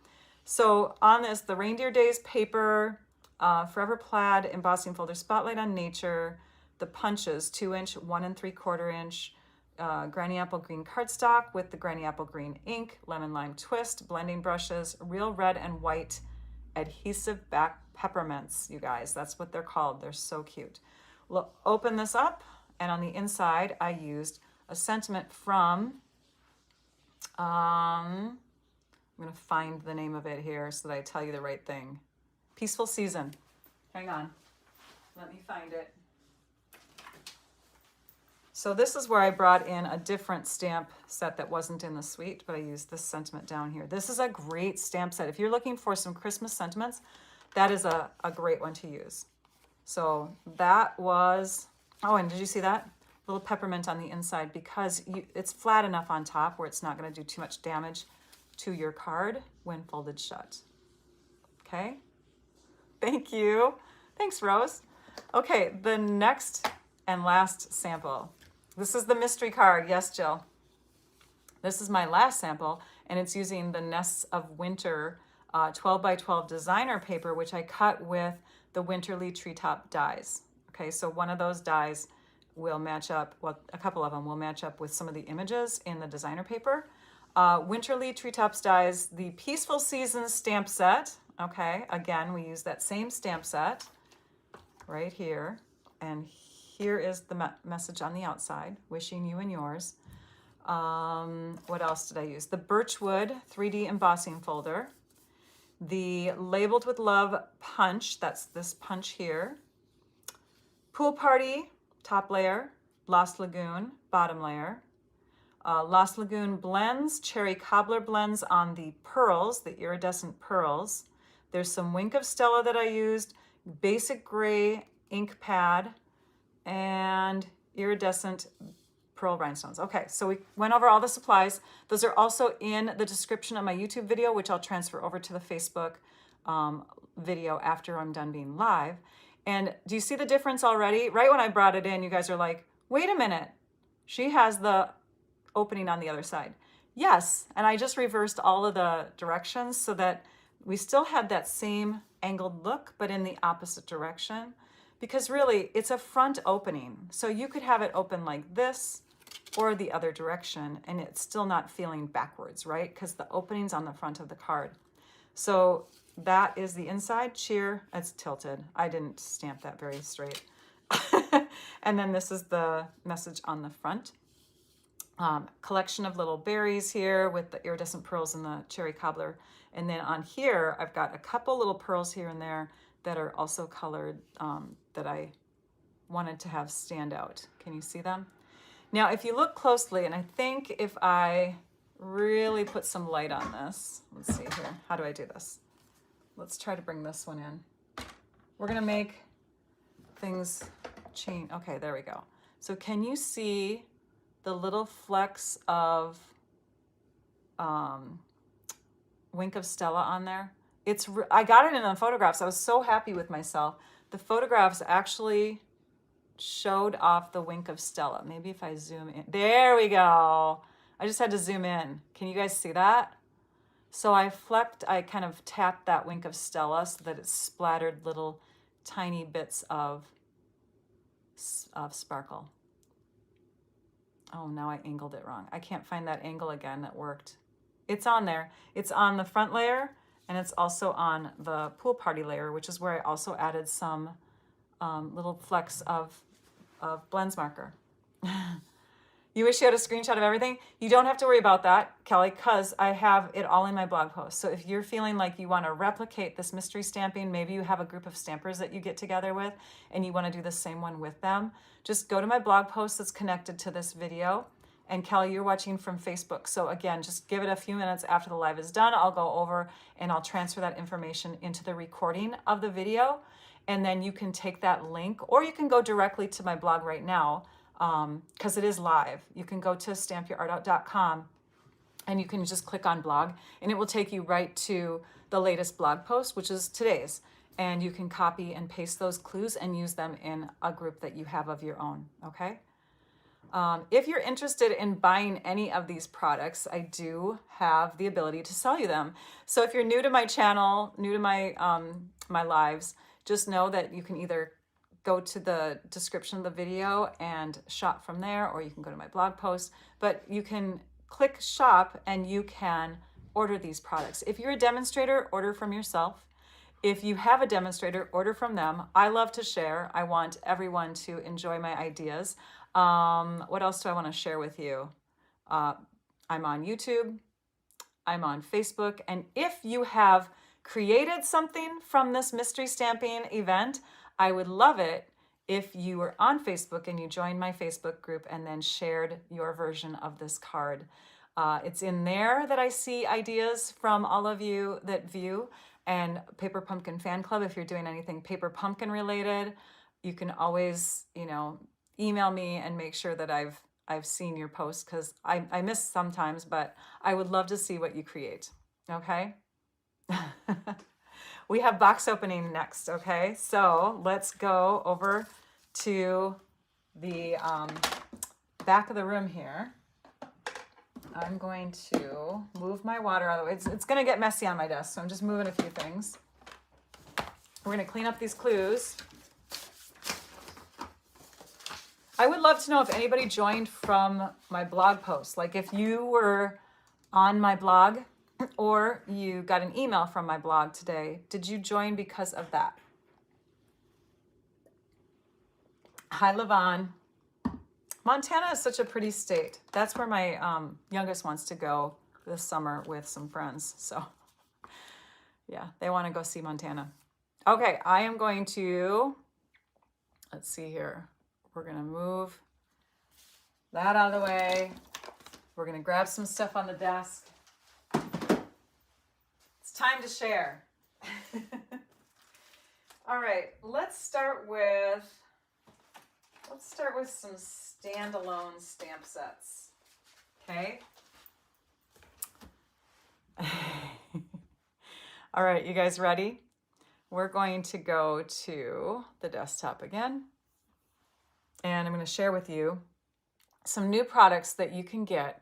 Speaker 1: So on this, the Reindeer Days paper, Forever Plaid embossing folder, Spotlight on Nature, the punches, 2-inch, 1 3/4 inch, Granny Apple green cardstock with the Granny Apple green ink, Lemon Lime Twist, blending brushes, real red and white adhesive back peppermints, you guys. That's what they're called. They're so cute. We'll open this up, and on the inside, I used a sentiment from, I'm going to find the name of it here so that I tell you the right thing. Peaceful Season. Hang on. Let me find it. So this is where I brought in a different stamp set that wasn't in the suite, but I used this sentiment down here. This is a great stamp set. If you're looking for some Christmas sentiments, that is a great one to use. So that was, oh, and did you see that? Little peppermint on the inside, because it's flat enough on top where it's not going to do too much damage to your card when folded shut. Okay? Thank you. Thanks, Rose. Okay, the next and last sample. This is the mystery card. Yes, Jill. This is my last sample, and it's using the Nests of Winter 12 by 12 designer paper, which I cut with the Winterly Treetop dies. Okay, so one of those dies will match up, well, a couple of them will match up with some of the images in the designer paper. Winterly Treetops dies, the Peaceful Seasons stamp set. Okay, again, we use that same stamp set right here. And here is the message on the outside, wishing you and yours. What else did I use? The Birchwood 3D embossing folder. The Labeled with Love punch, that's this punch here. Pool Party, top layer. Lost Lagoon, bottom layer. Lost Lagoon blends, cherry cobbler blends on the pearls, the iridescent pearls. There's some Wink of Stella that I used, basic gray ink pad, and iridescent pearl rhinestones. Okay, so we went over all the supplies. Those are also in the description of my YouTube video, which I'll transfer over to the Facebook video after I'm done being live. And do you see the difference already? Right when I brought it in, you guys are like, wait a minute, she has the opening on the other side. Yes, and I just reversed all of the directions so that we still had that same angled look, but in the opposite direction. Because really, it's a front opening. So you could have it open like this or the other direction, and it's still not feeling backwards, right? Because the opening's on the front of the card. So that is the inside. Cheer. It's tilted. I didn't stamp that very straight. And then this is the message on the front. Collection of little berries here with the iridescent pearls and the cherry cobbler. And then on here, I've got a couple little pearls here and there that are also colored that I wanted to have stand out. Can you see them? Now, if you look closely, and I think if I really put some light on this, let's see here. How do I do this? Let's try to bring this one in. We're going to make things change. Okay, there we go. So can you see the little flecks of Wink of Stella on there? I got it in the photographs. I was so happy with myself. The photographs actually showed off the Wink of Stella. Maybe if I zoom in. There we go. I just had to zoom in. Can you guys see that? So I kind of tapped that Wink of Stella so that it splattered little tiny bits of sparkle. Oh, now I angled it wrong. I can't find that angle again that worked. It's on there. It's on the front layer, and it's also on the pool party layer, which is where I also added some little flecks of blends marker. You wish you had a screenshot of everything? You don't have to worry about that, Kelly, because I have it all in my blog post. So if you're feeling like you want to replicate this mystery stamping, maybe you have a group of stampers that you get together with and you want to do the same one with them, just go to my blog post that's connected to this video. And Kelly, you're watching from Facebook. So again, just give it a few minutes after the live is done. I'll go over and I'll transfer that information into the recording of the video. And then you can take that link, or you can go directly to my blog right now, because it is live. You can go to stampyourartout.com and you can just click on blog, and it will take you right to the latest blog post, which is today's. And you can copy and paste those clues and use them in a group that you have of your own, okay? If you're interested in buying any of these products, I do have the ability to sell you them. So if you're new to my channel, new to my my lives, just know that you can either go to the description of the video and shop from there, or you can go to my blog post, but you can click shop and you can order these products. If you're a demonstrator, order from yourself. If you have a demonstrator, order from them. I love to share. I want everyone to enjoy my ideas. What else do I want to share with you? I'm on YouTube. I'm on Facebook. And if you have created something from this mystery stamping event, I would love it if you were on Facebook and you joined my Facebook group and then shared your version of this card. It's in there that I see ideas from all of you that view, and Paper Pumpkin Fan Club. If you're doing anything Paper Pumpkin related, you can always, email me and make sure that I've seen your posts, because I miss sometimes, but I would love to see what you create. Okay. We have box opening next. Okay. So let's go over to the back of the room here. I'm going to move my water out of the way. It's going to get messy on my desk, so I'm just moving a few things. We're going to clean up these clues. I would love to know if anybody joined from my blog post. Like if you were on my blog or you got an email from my blog today, did you join because of that? Hi, Levon. Montana is such a pretty state. That's where my youngest wants to go this summer with some friends. So yeah, they want to go see Montana. Okay, I am going to, let's see here. We're going to move that out of the way. We're going to grab some stuff on the desk. It's time to share. All right, let's start with some standalone stamp sets. Okay. All right, you guys ready? We're going to go to the desktop again. And I'm going to share with you some new products that you can get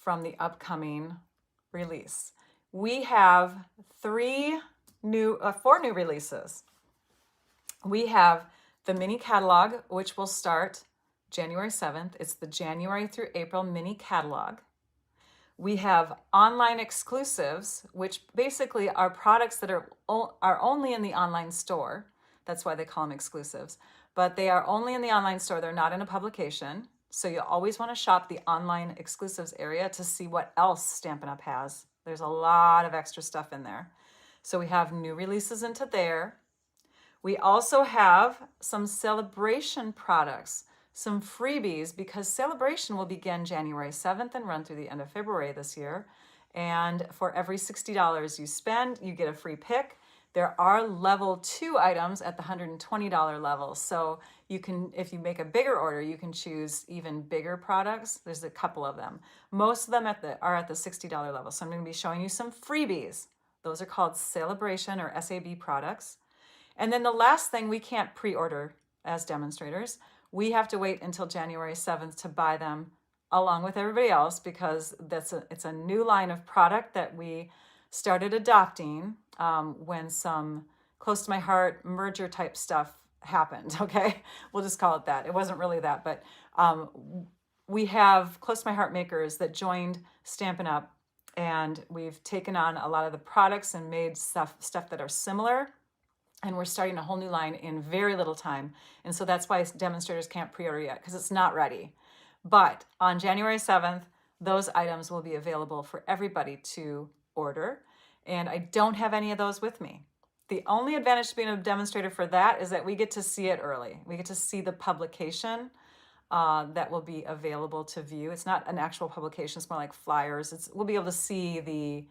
Speaker 1: from the upcoming release. We have 4 new releases. We have the mini catalog, which will start January 7th. It's the January through April mini catalog. We have online exclusives, which basically are products that are only in the online store. That's why they call them exclusives. But they are only in the online store. They're not in a publication. So you always want to shop the online exclusives area to see what else Stampin' Up! Has. There's a lot of extra stuff in there. So we have new releases into there. We also have some celebration products, some freebies, because celebration will begin January 7th and run through the end of February this year. And for every $60 you spend, you get a free pick. There are level 2 items at the $120 level. So you can, if you make a bigger order, you can choose even bigger products. There's a couple of them. Most of them are at the $60 level. So I'm going to be showing you some freebies. Those are called Celebration or SAB products. And then the last thing, we can't pre-order as demonstrators. We have to wait until January 7th to buy them along with everybody else, because it's a new line of product that we started adopting when some close to my heart merger type stuff happened. Okay, we'll just call it that. It wasn't really that, but we have close to my heart makers that joined Stampin' Up! And we've taken on a lot of the products and made stuff that are similar. And we're starting a whole new line in very little time. And so that's why demonstrators can't pre-order yet, because it's not ready. But on January 7th, those items will be available for everybody to order. And I don't have any of those with me. The only advantage to being a demonstrator for that is that we get to see it early. We get to see the publication that will be available to view. It's not an actual publication. It's more like flyers. We'll be able to see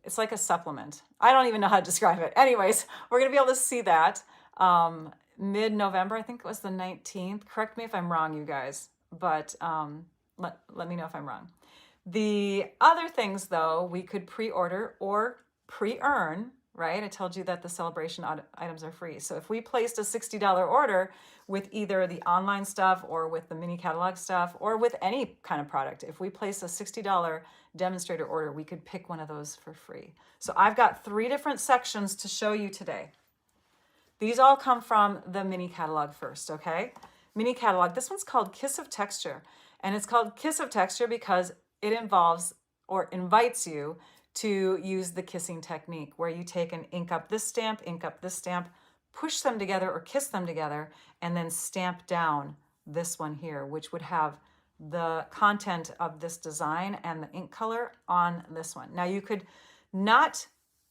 Speaker 1: it's like a supplement. I don't even know how to describe it. Anyways, we're going to be able to see that mid-November. I think it was the 19th. Correct me if I'm wrong, you guys. But let me know if I'm wrong. The other things, though, we could pre-order or pre-earn, right? I told you that the celebration items are free. So if we placed a $60 order with either the online stuff or with the mini catalog stuff or with any kind of product, if we place a $60 demonstrator order, we could pick one of those for free. So I've got 3 different sections to show you today. These all come from the mini catalog first, okay? Mini catalog, this one's called Kiss of Texture. And it's called Kiss of Texture because it involves or invites you to use the kissing technique, where you take and ink up this stamp, push them together or kiss them together, and then stamp down this one here, which would have the content of this design and the ink color on this one. Now you could not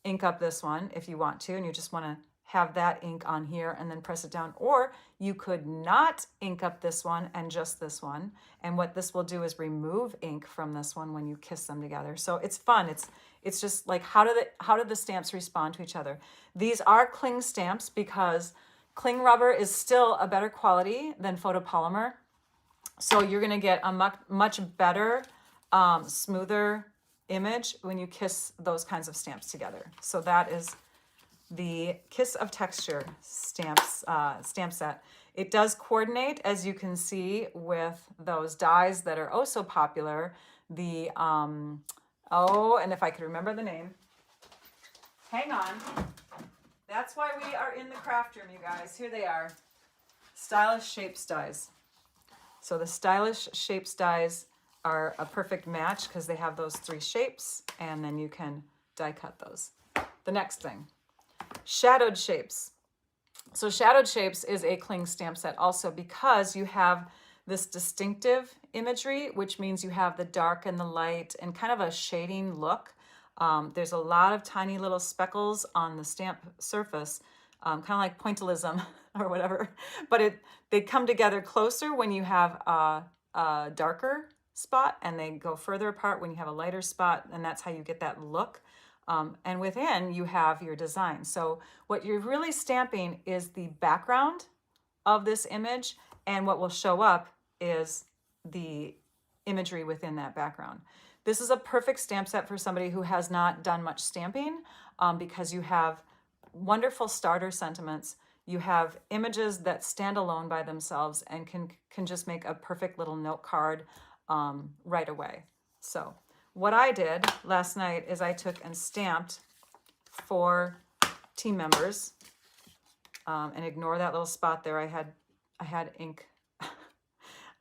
Speaker 1: ink up this one if you want to, and you just want to have that ink on here and then press it down, or you could not ink up this one and just this one. And what this will do is remove ink from this one when you kiss them together. So it's fun. It's just like, how do the stamps respond to each other? These are cling stamps because cling rubber is still a better quality than photopolymer. So you're going to get a much better, smoother image when you kiss those kinds of stamps together. So that is the Kiss of Texture stamp set. It does coordinate, as you can see, with those dies that are oh so popular. The, and if I could remember the name. Hang on. That's why we are in the craft room, you guys. Here they are. Stylish Shapes dies. So the Stylish Shapes dies are a perfect match because they have those 3 shapes, and then you can die cut those. The next thing. Shadowed Shapes. So Shadowed Shapes is a cling stamp set also because you have this distinctive imagery, which means you have the dark and the light and kind of a shading look. There's a lot of tiny little speckles on the stamp surface, kind of like pointillism or whatever, but they come together closer when you have a darker spot, and they go further apart when you have a lighter spot, and that's how you get that look. And within you have your design. So what you're really stamping is the background of this image, and what will show up is the imagery within that background. This is a perfect stamp set for somebody who has not done much stamping because you have wonderful starter sentiments. You have images that stand alone by themselves and can just make a perfect little note card right away. So what I did last night is I took and stamped 4 team members, and ignore that little spot there. I had ink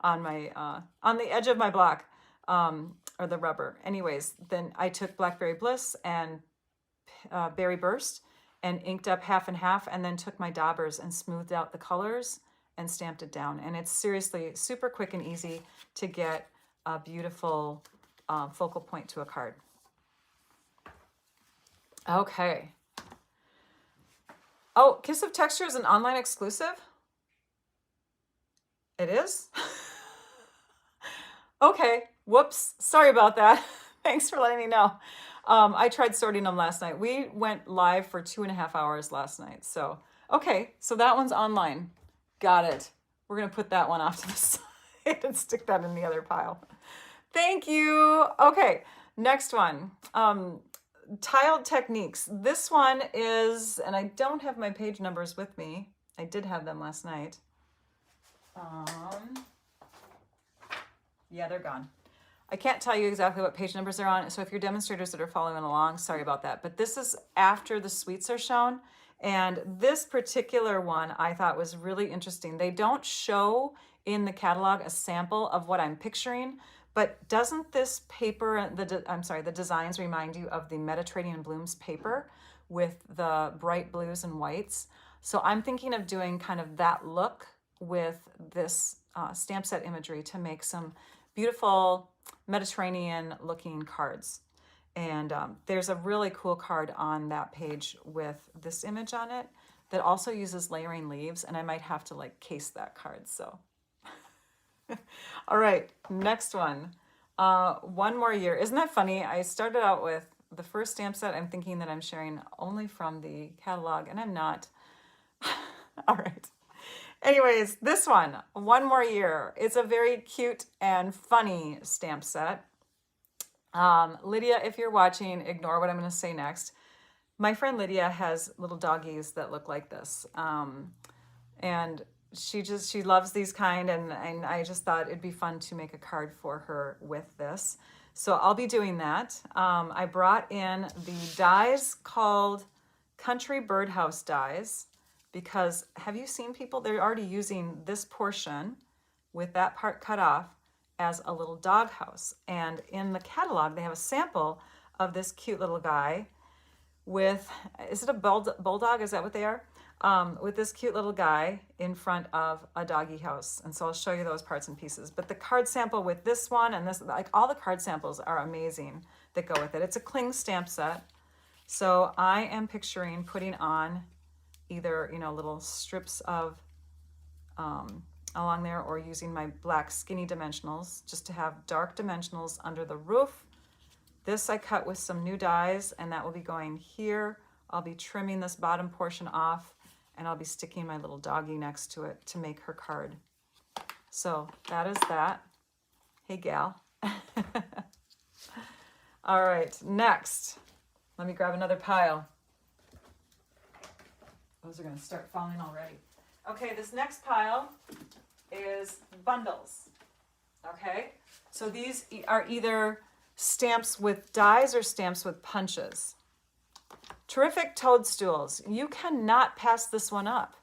Speaker 1: on my on the edge of my block, or the rubber. Anyways, then I took Blackberry Bliss and Berry Burst and inked up half and half, and then took my daubers and smoothed out the colors and stamped it down. And it's seriously super quick and easy to get a beautiful focal point to a card. Okay. Oh, Kiss of Texture is an online exclusive? It is? Okay, whoops, sorry about that. Thanks for letting me know. I tried sorting them last night. We went live for 2.5 hours last night. So, okay, so that one's online. Got it. We're gonna put that one off to the side and stick that in the other pile. Thank you. Okay, next one. Tiled Techniques. This one is, and I don't have my page numbers with me. I did have them last night. Yeah, they're gone. I can't tell you exactly what page numbers they're on. So if you're demonstrators that are following along, sorry about that. But this is after the suites are shown. And this particular one I thought was really interesting. They don't show in the catalog a sample of what I'm picturing, but doesn't this paper, the designs remind you of the Mediterranean Blooms paper with the bright blues and whites? So I'm thinking of doing kind of that look with this stamp set imagery to make some beautiful Mediterranean looking cards. And there's a really cool card on that page with this image on it that also uses layering leaves, and I might have to like case that card. So, all right, next one. One More Year. Isn't that funny? I started out with the first stamp set. I'm thinking that I'm sharing only from the catalog, and I'm not. All right. Anyways, this one, One More Year. It's a very cute and funny stamp set. Lydia, if you're watching, ignore what I'm going to say next. My friend Lydia has little doggies that look like this. And she loves these kind, and I just thought it'd be fun to make a card for her with this. So I'll be doing that. I brought in the dies called Country Birdhouse dies, because have you seen people? They're already using this portion with that part cut off as a little doghouse. And in the catalog, they have a sample of this cute little guy with, is it a bulldog? Is that what they are? With this cute little guy in front of a doggy house. And so I'll show you those parts and pieces. But the card sample with this one and this, like all the card samples are amazing that go with it. It's a cling stamp set. So I am picturing putting on either, little strips of along there, or using my black skinny dimensionals just to have dark dimensionals under the roof. This I cut with some new dies, and that will be going here. I'll be trimming this bottom portion off, and I'll be sticking my little doggy next to it to make her card. So that is that. Hey, gal. All right, next. Let me grab another pile. Those are going to start falling already. Okay, this next pile is bundles. Okay, so these are either stamps with dies or stamps with punches. Terrific Toadstools. You cannot pass this one up.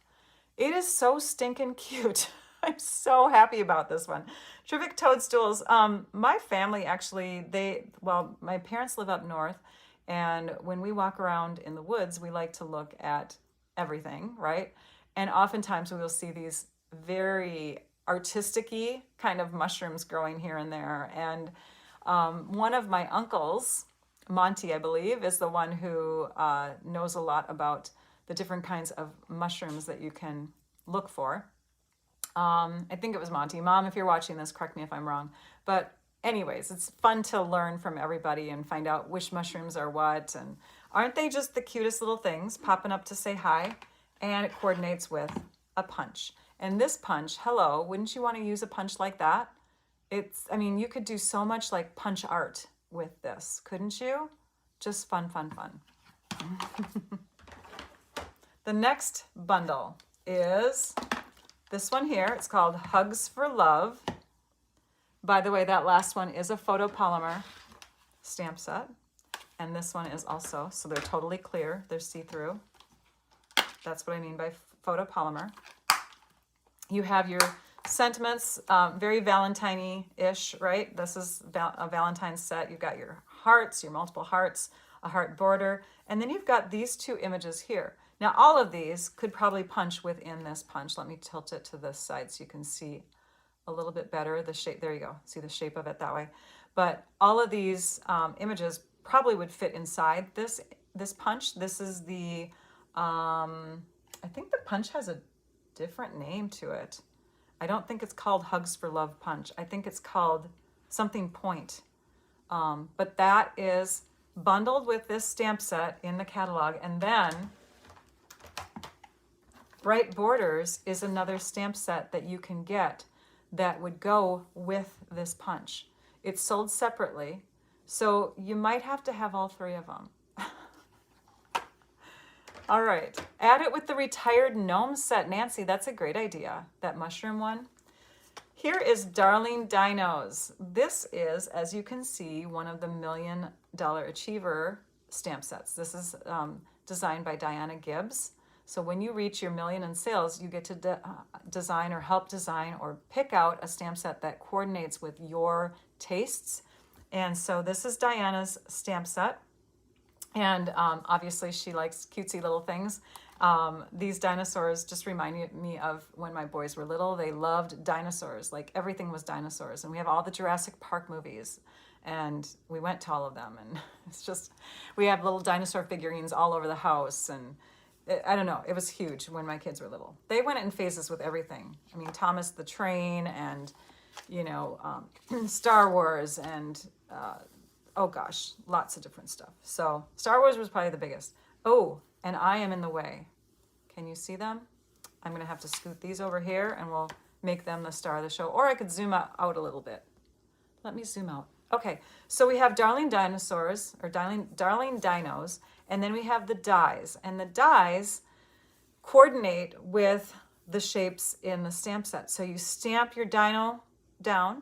Speaker 1: It is so stinking cute. I'm so happy about this one. Terrific Toadstools. My family actually, my parents live up north, and when we walk around in the woods, we like to look at everything, right? And oftentimes we will see these very artistic-y kind of mushrooms growing here and there. And one of my uncles, Monty, I believe, is the one who knows a lot about the different kinds of mushrooms that you can look for. I think it was Monty. Mom, if you're watching this, correct me if I'm wrong. But anyways, it's fun to learn from everybody and find out which mushrooms are what. And aren't they just the cutest little things popping up to say hi? And it coordinates with a punch. And this punch, hello, wouldn't you want to use a punch like that? You could do so much like punch art with this, couldn't you? Just fun, fun, fun. The next bundle is this one here. It's called Hugs for Love By the way, that last one is a photopolymer stamp set. And this one is also, so they're totally clear. They're see-through. That's what I mean by photopolymer. You have your sentiments, very Valentine-y-ish, right? This is a Valentine's set. You've got your hearts, your multiple hearts, a heart border, and then you've got these two images here. Now, all of these could probably punch within this punch. Let me tilt it to this side so you can see a little bit better the shape. There you go. See the shape of it that way. But all of these images probably would fit inside this punch. This is the, I think the punch has a different name to it. I don't think it's called Hugs for Love punch. I think it's called something point. But that is bundled with this stamp set in the catalog. And then Bright Borders is another stamp set that you can get that would go with this punch. It's sold separately, so you might have to have all three of them. All right, add it with the Retired Gnome set. Nancy, that's a great idea, that mushroom one. Here is Darling Dinos. This is, as you can see, one of the $1 Million Achiever stamp sets. This is designed by Diana Gibbs. So when you reach your 1 million in sales, you get to design or help design or pick out a stamp set that coordinates with your tastes. And so this is Diana's stamp set. And obviously she likes cutesy little things. These dinosaurs just reminded me of when my boys were little. They loved dinosaurs. Like everything was dinosaurs. And we have all the Jurassic Park movies. And we went to all of them. And it's just, we have little dinosaur figurines all over the house. And I don't know, it was huge when my kids were little. They went in phases with everything. I mean, Thomas the Train and, you know, Star Wars and, oh gosh, lots of different stuff. So Star Wars was probably the biggest. Oh, and I am in the way. Can you see them? I'm going to have to scoot these over here and we'll make them the star of the show. Or I could zoom out a little bit. Let me zoom out. Okay, so we have Darling Dinosaurs, or Darling Dinos, and then we have the dies. And the dies coordinate with the shapes in the stamp set. So you stamp your dino down,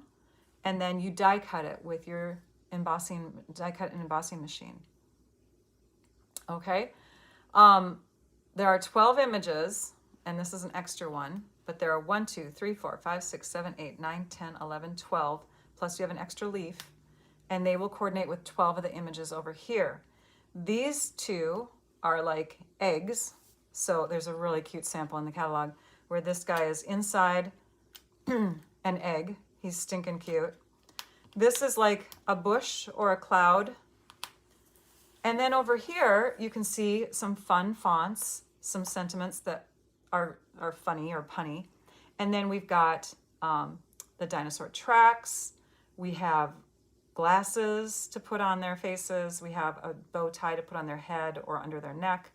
Speaker 1: and then you die cut it with your die cut and embossing machine. Okay, there are 12 images, and this is an extra one, but there are 1, 2, 3, 4, 5, 6, 7, 8, 9, 10, 11, 12, plus you have an extra leaf, and they will coordinate with 12 of the images over here. These two are like eggs. So there's a really cute sample in the catalog where this guy is inside an egg. He's stinking cute. This is like a bush or a cloud. And then over here, you can see some fun fonts, some sentiments that are funny or punny. And then we've got the dinosaur tracks. We have glasses to put on their faces. We have a bow tie to put on their head or under their neck,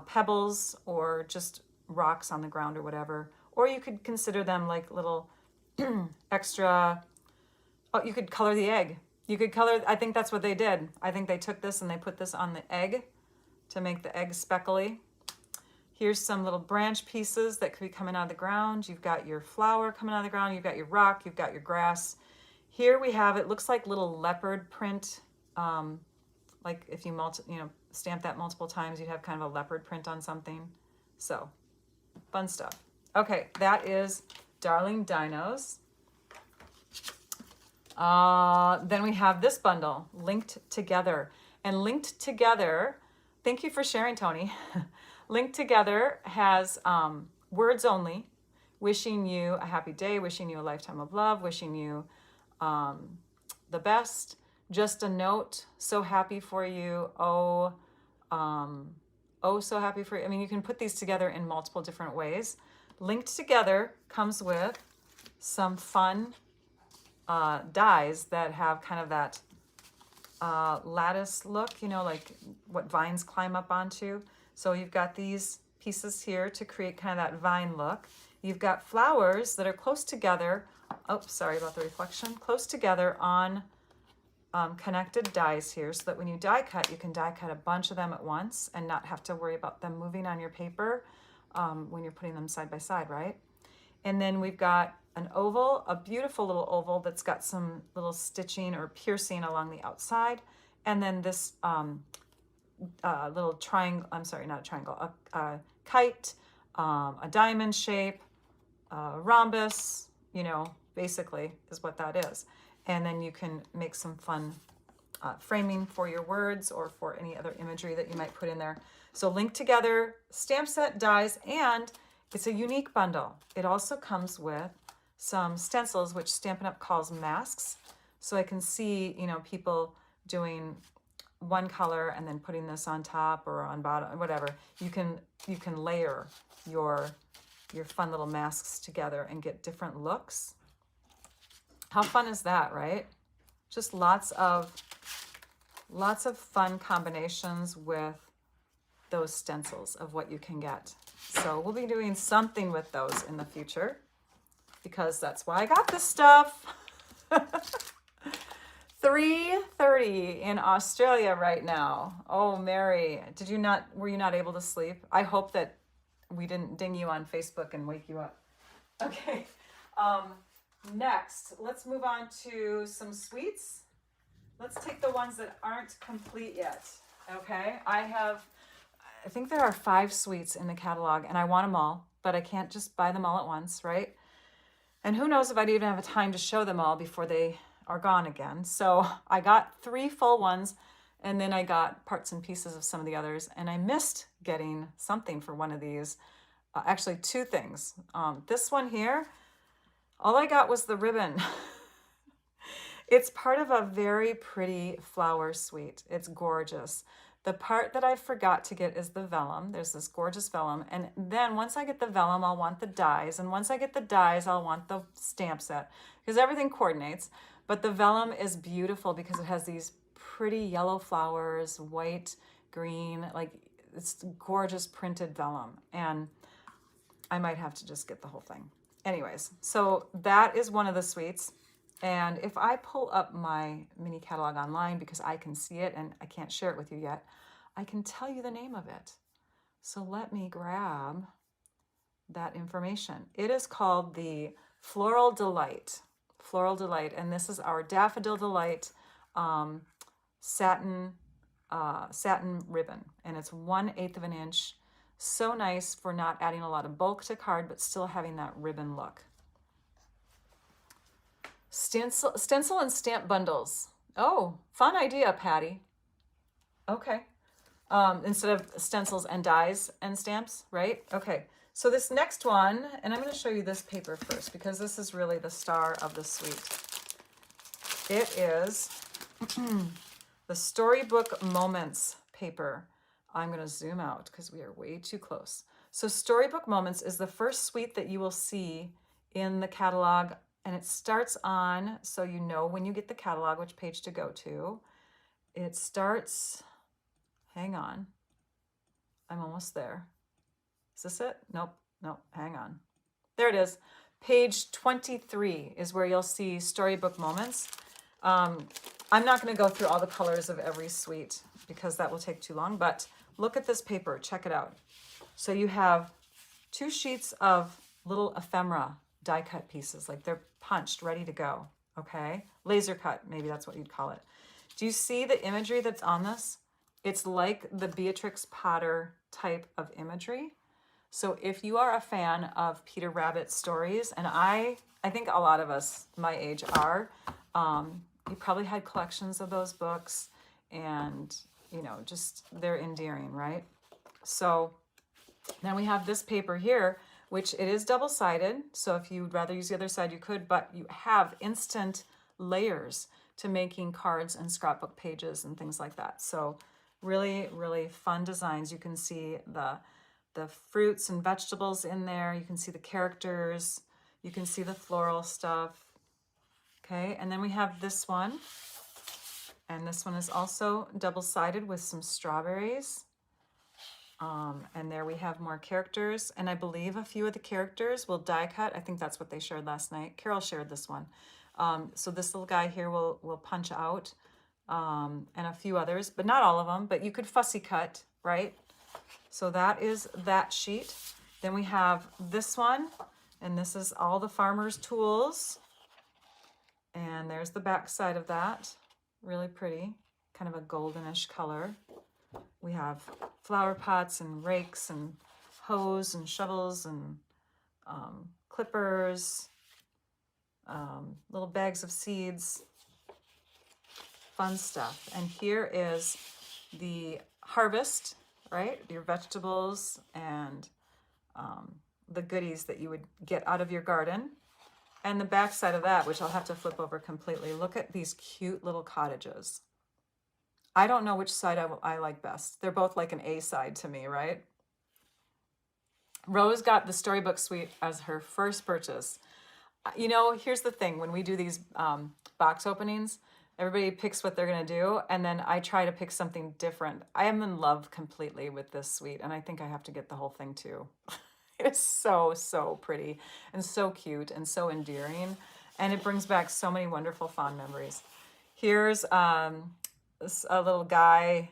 Speaker 1: pebbles or just rocks on the ground or whatever. Or you could consider them like little extra, oh, you could color the egg. You could color, I think that's what they did. I think they took this and they put this on the egg to make the egg speckly. Here's some little branch pieces that could be coming out of the ground. You've got your flower coming out of the ground. You've got your rock. You've got your grass. Here we have, it looks like little leopard print. Like if you stamp that multiple times, you'd have kind of a leopard print on something. So fun stuff. Okay, that is Darling Dinos. Then we have this bundle, Linked Together. And Linked Together, thank you for sharing, Tony. Linked Together has words only, wishing you a happy day, wishing you a lifetime of love, wishing you the best, just a note, so happy for you, oh, so happy for you. I mean, you can put these together in multiple different ways. Linked Together comes with some fun dies that have kind of that lattice look, you know, like what vines climb up onto. So you've got these pieces here to create kind of that vine look. You've got flowers that are close together. Oh, sorry about the reflection. Close together on connected dies here, so that when you die cut, you can die cut a bunch of them at once and not have to worry about them moving on your paper when you're putting them side by side, right? And then we've got an oval, a beautiful little oval that's got some little stitching or piercing along the outside. And then this little triangle, I'm sorry, not a triangle, a kite, a diamond shape, a rhombus, you know, basically is what that is. And then you can make some fun framing for your words or for any other imagery that you might put in there. So linked together, stamp set, dies, and it's a unique bundle. It also comes with some stencils, which Stampin' Up! Calls masks. So I can see, you know, people doing one color and then putting this on top or on bottom, whatever. You can layer your fun little masks together and get different looks. How fun is that, right? Just lots of fun combinations with those stencils of what you can get. So we'll be doing something with those in the future because that's why I got this stuff. 3:30 in Australia right now. Oh, Mary, were you not able to sleep? I hope that we didn't ding you on Facebook and wake you up. Okay. Next, let's move on to some sweets. Let's take the ones that aren't complete yet. Okay. I think there are 5 sweets in the catalog and I want them all, but I can't just buy them all at once, right? And who knows if I'd even have a time to show them all before they are gone again. So I got 3 full ones and then I got parts and pieces of some of the others, and I missed getting something for one of these. Actually, 2 things. This one here, all I got was the ribbon. It's part of a very pretty flower suite. It's gorgeous. The part that I forgot to get is the vellum. There's this gorgeous vellum. And then once I get the vellum, I'll want the dies. And once I get the dies, I'll want the stamp set because everything coordinates. But the vellum is beautiful because it has these pretty yellow flowers, white, green, like it's gorgeous printed vellum. And I might have to just get the whole thing. Anyways, so that is one of the suites. And if I pull up my mini catalog online, because I can see it and I can't share it with you yet, I can tell you the name of it. So let me grab that information. It is called the Floral Delight. Floral Delight. And this is our Daffodil Delight satin ribbon. And it's 1/8 of an inch. So nice for not adding a lot of bulk to card, but still having that ribbon look. Stencil and stamp bundles. Oh, fun idea, Patty. Okay. Instead of stencils and dies and stamps, right? Okay. So this next one, and I'm going to show you this paper first because this is really the star of the suite. It is the Storybook Moments paper. I'm going to zoom out because we are way too close. So Storybook Moments is the first suite that you will see in the catalog. And it starts on, so you know when you get the catalog, which page to go to. It starts, hang on. I'm almost there. Is this it? Nope, hang on. There it is. Page 23 is where you'll see Storybook Moments. I'm not going to go through all the colors of every suite because that will take too long, but look at this paper. Check it out. So you have 2 sheets of little ephemera die cut pieces, like they're punched, ready to go, okay? Laser cut, maybe that's what you'd call it. Do you see the imagery that's on this? It's like the Beatrix Potter type of imagery. So if you are a fan of Peter Rabbit stories, and I think a lot of us my age are, you probably had collections of those books, and you know, just they're endearing, right? So then we have this paper here, which it is double-sided. So if you'd rather use the other side, you could, but you have instant layers to making cards and scrapbook pages and things like that. So really, really fun designs. You can see the fruits and vegetables in there. You can see the characters. You can see the floral stuff. Okay, and then we have this one. And this one is also double-sided with some strawberries. And there we have more characters, and I believe a few of the characters will die cut. I think that's what they shared last night. Carol shared this one. So this little guy here will punch out, and a few others, but not all of them, but you could fussy cut, right? So that is that sheet. Then we have this one, And this is all the farmer's tools. And there's the back side of that. Really pretty, kind of a goldenish color. We have flower pots and rakes and hoes and shovels and clippers, little bags of seeds, fun stuff. And here is the harvest, right? Your vegetables and the goodies that you would get out of your garden. And the back side of that, which I'll have to flip over completely. Look at these cute little cottages. I don't know which side I like best. They're both like an A side to me, right? Rose got the Storybook Suite as her first purchase. You know, here's the thing. When we do these box openings, everybody picks what they're going to do, and then I try to pick something different. I am in love completely with this suite, and I think I have to get the whole thing too. It's so, so pretty and so cute and so endearing, and it brings back so many wonderful fond memories. Here's a little guy,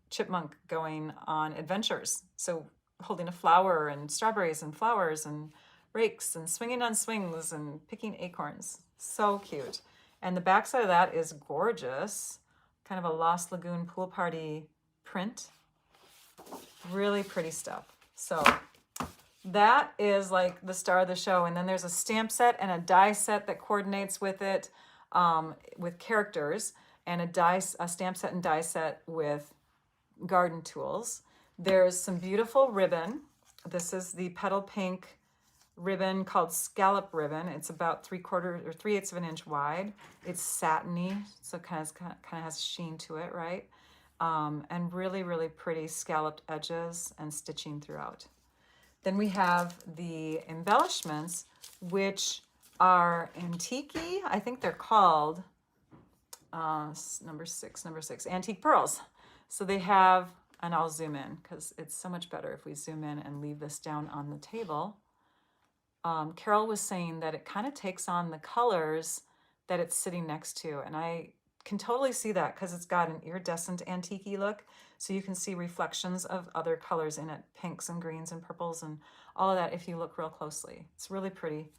Speaker 1: chipmunk, going on adventures. So holding a flower and strawberries and flowers and rakes and swinging on swings and picking acorns. So cute. And the backside of that is gorgeous. Kind of a Lost Lagoon pool party print. Really pretty stuff. So that is like the star of the show. And then there's a stamp set and a die set that coordinates with it, with characters, and a stamp set and die set with garden tools. There's some beautiful ribbon. This is the petal pink ribbon called scallop ribbon. It's about 3/4 or 3/8 of an inch wide. It's satiny, so it kind of has sheen to it, right? And really, really pretty scalloped edges and stitching throughout. Then we have the embellishments, which are antique-y. I think they're called number six, antique pearls. So they have, and I'll zoom in because it's so much better if we zoom in and leave this down on the table. Carol was saying that it kind of takes on the colors that it's sitting next to, and I can totally see that because it's got an iridescent antique-y look, so you can see reflections of other colors in it, pinks and greens and purples and all of that if you look real closely. It's really pretty.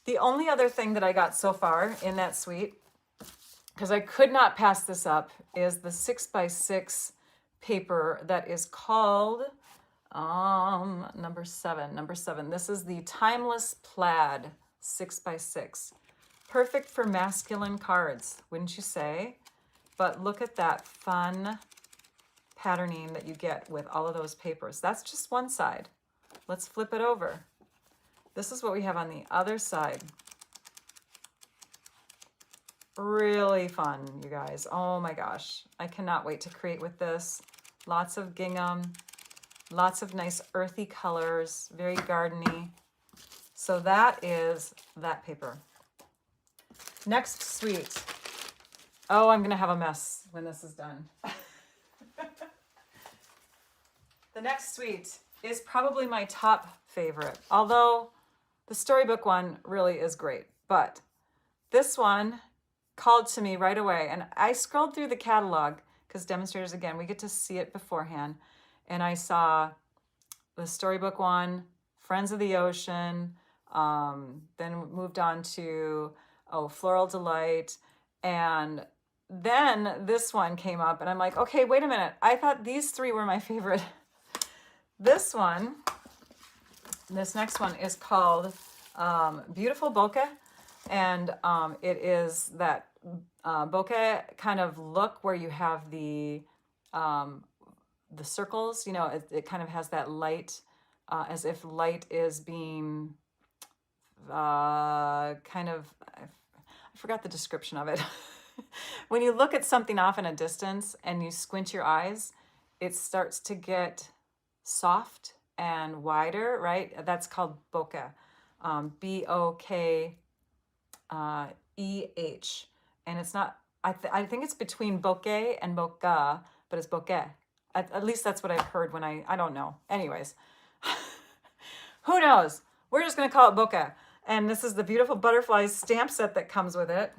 Speaker 1: The only other thing that I got so far in that suite, because I could not pass this up, is the 6x6 paper that is called number seven. This is the Timeless Plaid 6x6. Perfect for masculine cards, wouldn't you say? But look at that fun patterning that you get with all of those papers. That's just one side. Let's flip it over. This is what we have on the other side. Really fun, you guys. Oh my gosh. I cannot wait to create with this. Lots of gingham, lots of nice earthy colors, very gardeny. So that is that paper. Next suite. Oh, I'm going to have a mess when this is done. The next suite is probably my top favorite, although the storybook one really is great. But this one called to me right away, and I scrolled through the catalog because demonstrators, again, we get to see it beforehand, and I saw the storybook one, Friends of the Ocean, then moved on to Floral Delight, and then this one came up, and I'm like, okay, wait a minute. I thought these three were my favorite. This next one is called Beautiful Bokeh, and it is that bokeh kind of look where you have the circles, you know, it kind of has that light, as if light is being kind of, I forgot the description of it. When you look at something off in a distance and you squint your eyes, it starts to get soft and wider, right? That's called bokeh, B-O-K-E-H. And it's not, I think it's between bokeh and bokeh, but it's bokeh. At least that's what I've heard when I don't know. Anyways, who knows? We're just going to call it bokeh. And this is the beautiful butterfly stamp set that comes with it.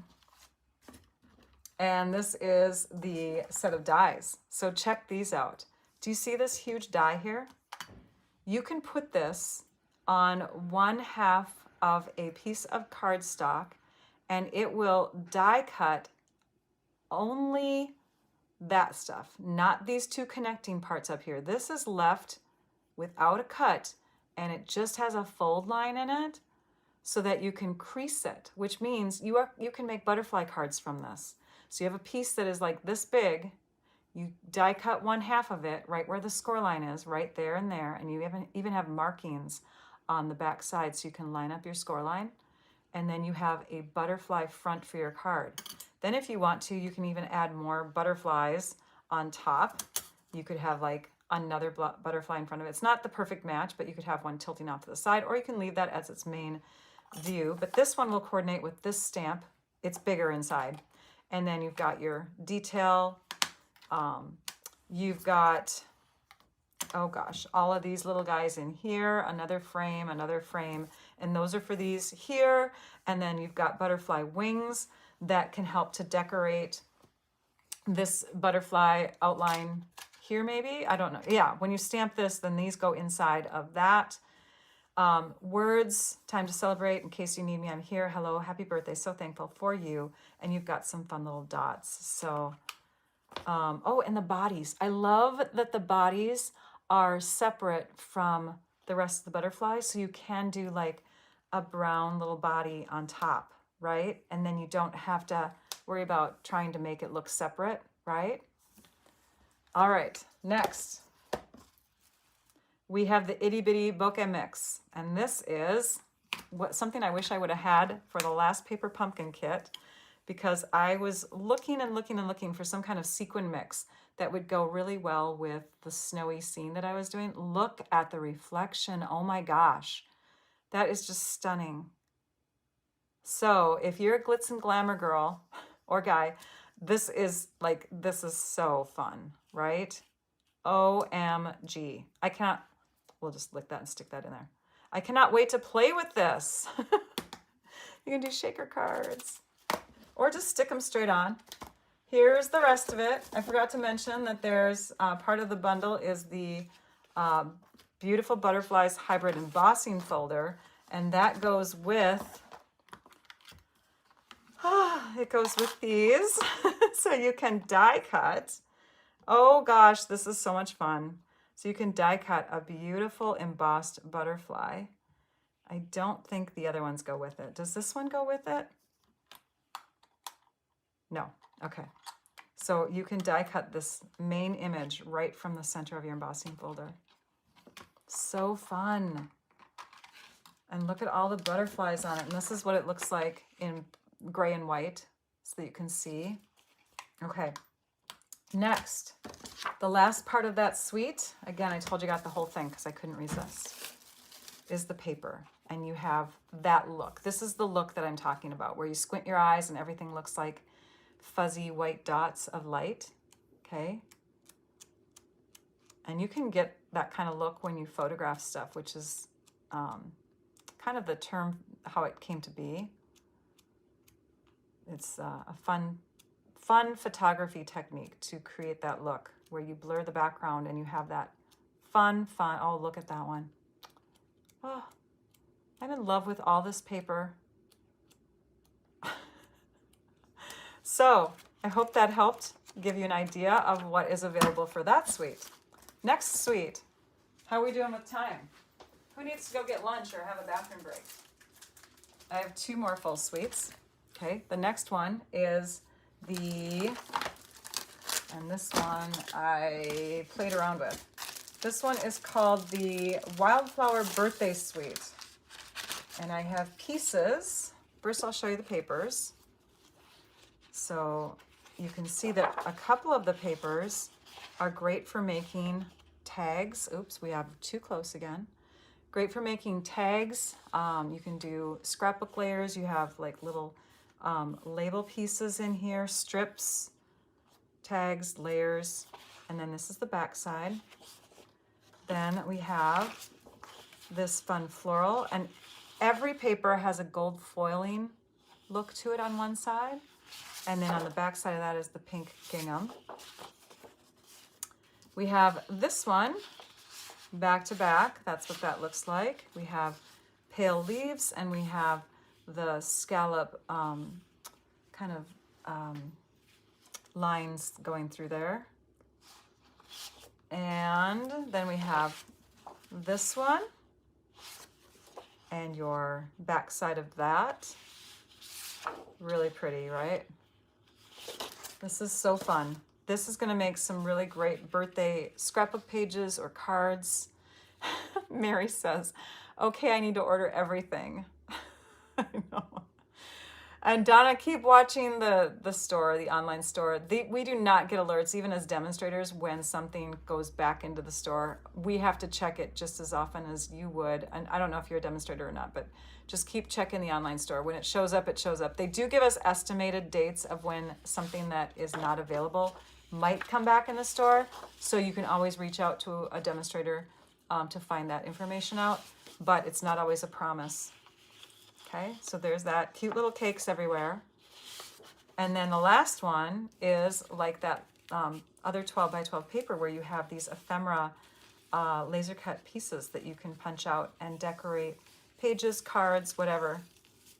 Speaker 1: And this is the set of dies. So check these out. Do you see this huge die here? You can put this on 1/2 of a piece of cardstock, and it will die cut only that stuff, not these two connecting parts up here. This is left without a cut, and it just has a fold line in it so that you can crease it, which means you can make butterfly cards from this. So you have a piece that is like this big, you die cut 1/2 of it right where the score line is, right there and there, and you even have markings on the back side so you can line up your score line. And then you have a butterfly front for your card. Then if you want to, you can even add more butterflies on top. You could have like another butterfly in front of it. It's not the perfect match, but you could have one tilting off to the side, or you can leave that as its main view. But this one will coordinate with this stamp. It's bigger inside. And then you've got your detail. You've got, oh gosh, all of these little guys in here, another frame, and those are for these here. And then you've got butterfly wings that can help to decorate this butterfly outline here maybe, I don't know. Yeah, when you stamp this, then these go inside of that. Words, time to celebrate, in case you need me, I'm here. Hello, happy birthday, so thankful for you. And you've got some fun little dots. So, oh, and the bodies. I love that the bodies are separate from the rest of the butterfly, so you can do like a brown little body on top, right? And then you don't have to worry about trying to make it look separate, right? All right, next we have the itty bitty bokeh mix, and this is something I wish I would have had for the last paper pumpkin kit, because I was looking and looking for some kind of sequin mix that would go really well with the snowy scene that I was doing. Look at the reflection. Oh my gosh. That is just stunning. So if you're a glitz and glamour girl or guy, this is so fun, right? OMG. I cannot, we'll just lick that and stick that in there. I cannot wait to play with this. You can do shaker cards or just stick them straight on. Here's the rest of it. I forgot to mention that there's part of the bundle is the Beautiful Butterflies Hybrid Embossing folder, and that goes with, it goes with these, so you can die cut. Oh gosh, this is so much fun. So you can die cut a beautiful embossed butterfly. I don't think the other ones go with it. Does this one go with it? No. Okay. So you can die cut this main image right from the center of your embossing folder. So fun. And look at all the butterflies on it. And this is what it looks like in gray and white so that you can see. Okay. Next, the last part of that suite, again, I told you I got the whole thing because I couldn't resist, is the paper. And you have that look. This is the look that I'm talking about, where you squint your eyes and everything looks like fuzzy white dots of light, okay? And you can get that kind of look when you photograph stuff, which is kind of the term, how it came to be. It's a fun photography technique to create that look where you blur the background and you have that fun, oh, look at that one. Oh, I'm in love with all this paper. So I hope that helped give you an idea of what is available for that suite. Next suite, how are we doing with time? Who needs to go get lunch or have a bathroom break? I have 2 more full suites. Okay, the next one is and this one I played around with. This one is called the Wildflower Birthday Suite. And I have pieces. First, I'll show you the papers. So you can see that a couple of the papers are great for making tags. Oops, we have too close again. Great for making tags. You can do scrapbook layers. You have like little label pieces in here, strips, tags, layers, and then this is the back side. Then we have this fun floral, and every paper has a gold foiling look to it on one side, and then on the back side of that is the pink gingham. We have this one, back to back. That's what that looks like. We have pale leaves and we have the scallop kind of lines going through there. And then we have this one and your back side of that. Really pretty, right? This is so fun. This is going to make some really great birthday scrapbook pages or cards. Mary says, okay, I need to order everything. I know. And Donna, keep watching the store, the online store. We do not get alerts, even as demonstrators, when something goes back into the store. We have to check it just as often as you would. And I don't know if you're a demonstrator or not, but just keep checking the online store. When it shows up, it shows up. They do give us estimated dates of when something that is not available might come back in the store. So you can always reach out to a demonstrator to find that information out, but it's not always a promise. Okay, so there's that. Cute little cakes everywhere. And then the last one is like that other 12 by 12 paper where you have these ephemera laser cut pieces that you can punch out and decorate pages, cards, whatever.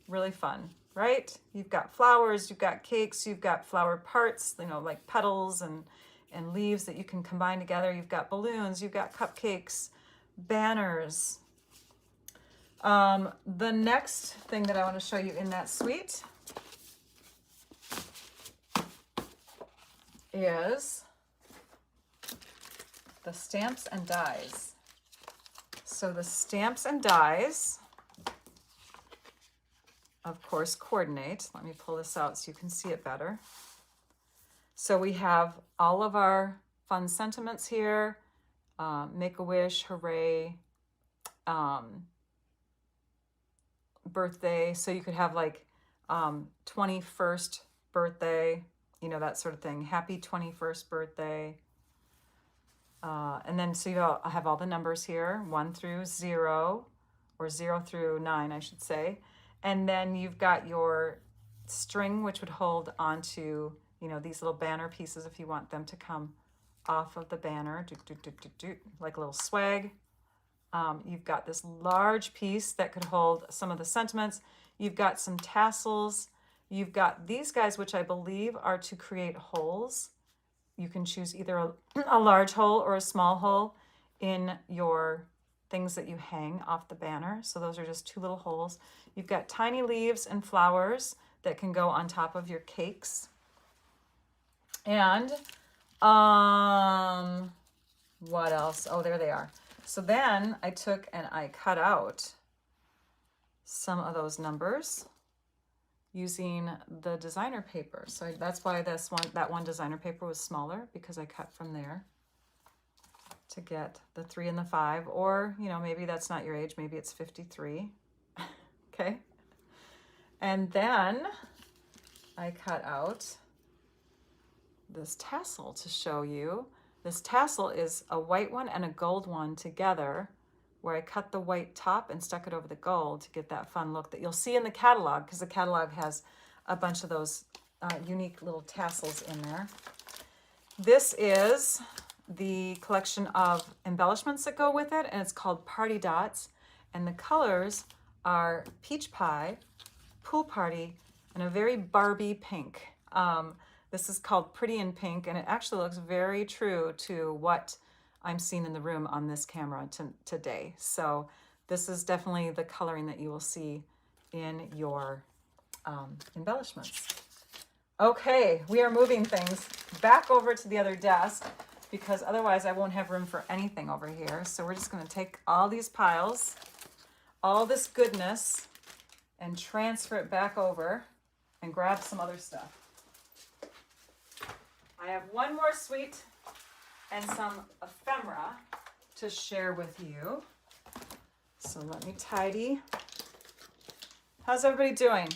Speaker 1: Really fun, right? You've got flowers, you've got cakes, you've got flower parts, you know, like petals and leaves that you can combine together. You've got balloons, you've got cupcakes, banners. The next thing that I want to show you in that suite is the stamps and dies. So the stamps and dies, of course, coordinate. Let me pull this out so you can see it better. So we have all of our fun sentiments here. Make-A-Wish, hooray, birthday. So you could have like 21st birthday, you know, that sort of thing. Happy 21st birthday. And then so you have all the numbers here, 1 through 0, or 0 through 9, I should say. And then you've got your string, which would hold onto, you know, these little banner pieces if you want them to come off of the banner, like a little swag. You've got this large piece that could hold some of the sentiments. You've got some tassels. You've got these guys, which I believe are to create holes. You can choose either a large hole or a small hole in your things that you hang off the banner. So those are just 2 little holes. You've got tiny leaves and flowers that can go on top of your cakes. And what else? Oh, there they are. So then I took and I cut out some of those numbers using the designer paper. So that's why that one designer paper was smaller, because I cut from there to get the 3 and the 5, or, you know, maybe that's not your age, maybe it's 53. Okay. And then I cut out this tassel to show you. This tassel is a white one and a gold one together, where I cut the white top and stuck it over the gold to get that fun look that you'll see in the catalog, because the catalog has a bunch of those unique little tassels in there. This is the collection of embellishments that go with it, and it's called Party Dots, and the colors are peach pie, pool party, and a very Barbie pink. This is called Pretty in Pink, and it actually looks very true to what I'm seeing in the room on this camera today. So this is definitely the coloring that you will see in your embellishments. Okay, we are moving things back over to the other desk, because otherwise I won't have room for anything over here. So we're just going to take all these piles, all this goodness, and transfer it back over and grab some other stuff. I have one more suite and some ephemera to share with you. So let me tidy. How's everybody doing?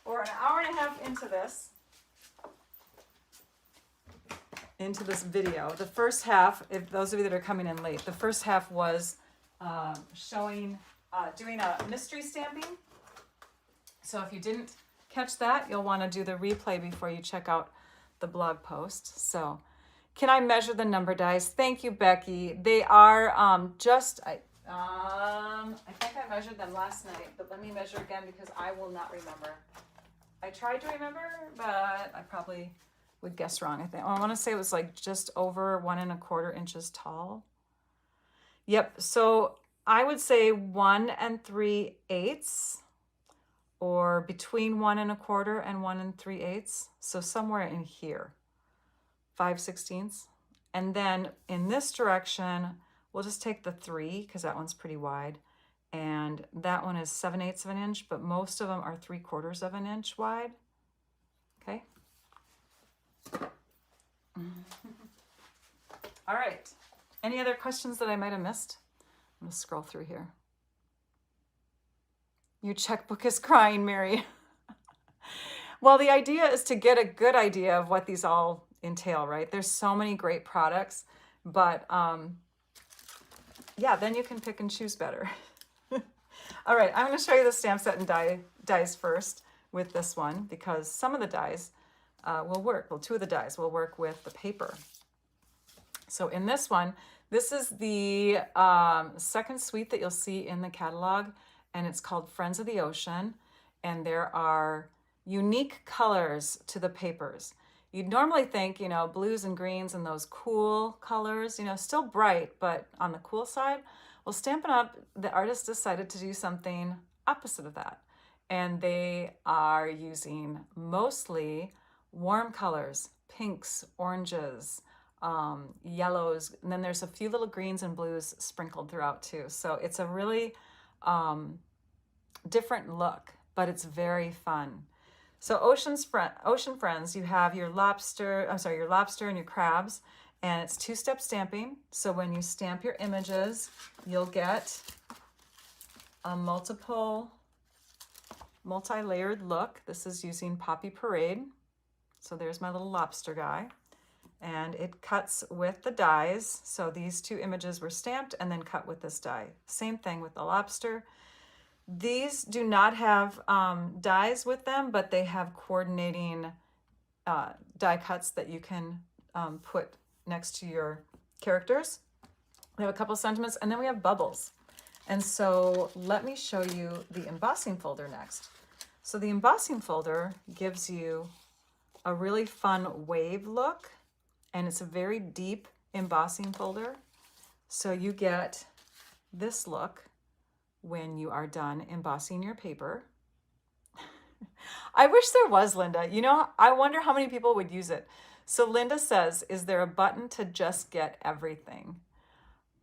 Speaker 1: We're an hour and a half into this video. The first half, if those of you that are coming in late, the first half was doing a mystery stamping. So if you didn't catch that, you'll want to do the replay before you check out the blog post. So Can I measure the number dies? Thank you, Becky. They are I think I measured them last night, but let me measure again because I will not remember. I tried to remember, but I probably would guess wrong. I want to say it was like just over 1¼ inches tall. Yep. So I would say 1 3/8, or between 1¼ and 1 3/8. So somewhere in here, 5/16. And then in this direction, we'll just take the 3 because that one's pretty wide. And that one is 7/8 of an inch, but most of them are 3/4 of an inch wide. Okay. All right. Any other questions that I might have missed? I'm going to scroll through here. Your checkbook is crying, Mary. Well, the idea is to get a good idea of what these all entail, right? There's so many great products, but yeah, then you can pick and choose better. All right, I'm going to show you the stamp set and dies first with this one because some of the dies will work. Well, 2 of the dies will work with the paper. So in this one, this is the second suite that you'll see in the catalog, and it's called Friends of the Ocean, and there are unique colors to the papers. You'd normally think, you know, blues and greens and those cool colors, you know, still bright, but on the cool side. Well, Stampin' Up, the artist decided to do something opposite of that. And they are using mostly warm colors, pinks, oranges, yellows, and then there's a few little greens and blues sprinkled throughout too. So it's a really different look, but it's very fun. So Ocean Friends, you have your lobster and your crabs, and it's 2-step stamping. So when you stamp your images, you'll get a multi-layered look. This is using Poppy Parade. So there's my little lobster guy. And it cuts with the dies. So these 2 images were stamped and then cut with this die. Same thing with the lobster. These do not have dies with them, but they have coordinating die cuts that you can put next to your characters. We have a couple sentiments, and then we have bubbles. And so let me show you the embossing folder next. So the embossing folder gives you a really fun wave look, and it's a very deep embossing folder. So you get this look when you are done embossing your paper. I wish there was, Linda. You know, I wonder how many people would use it. So Linda says, is there a button to just get everything?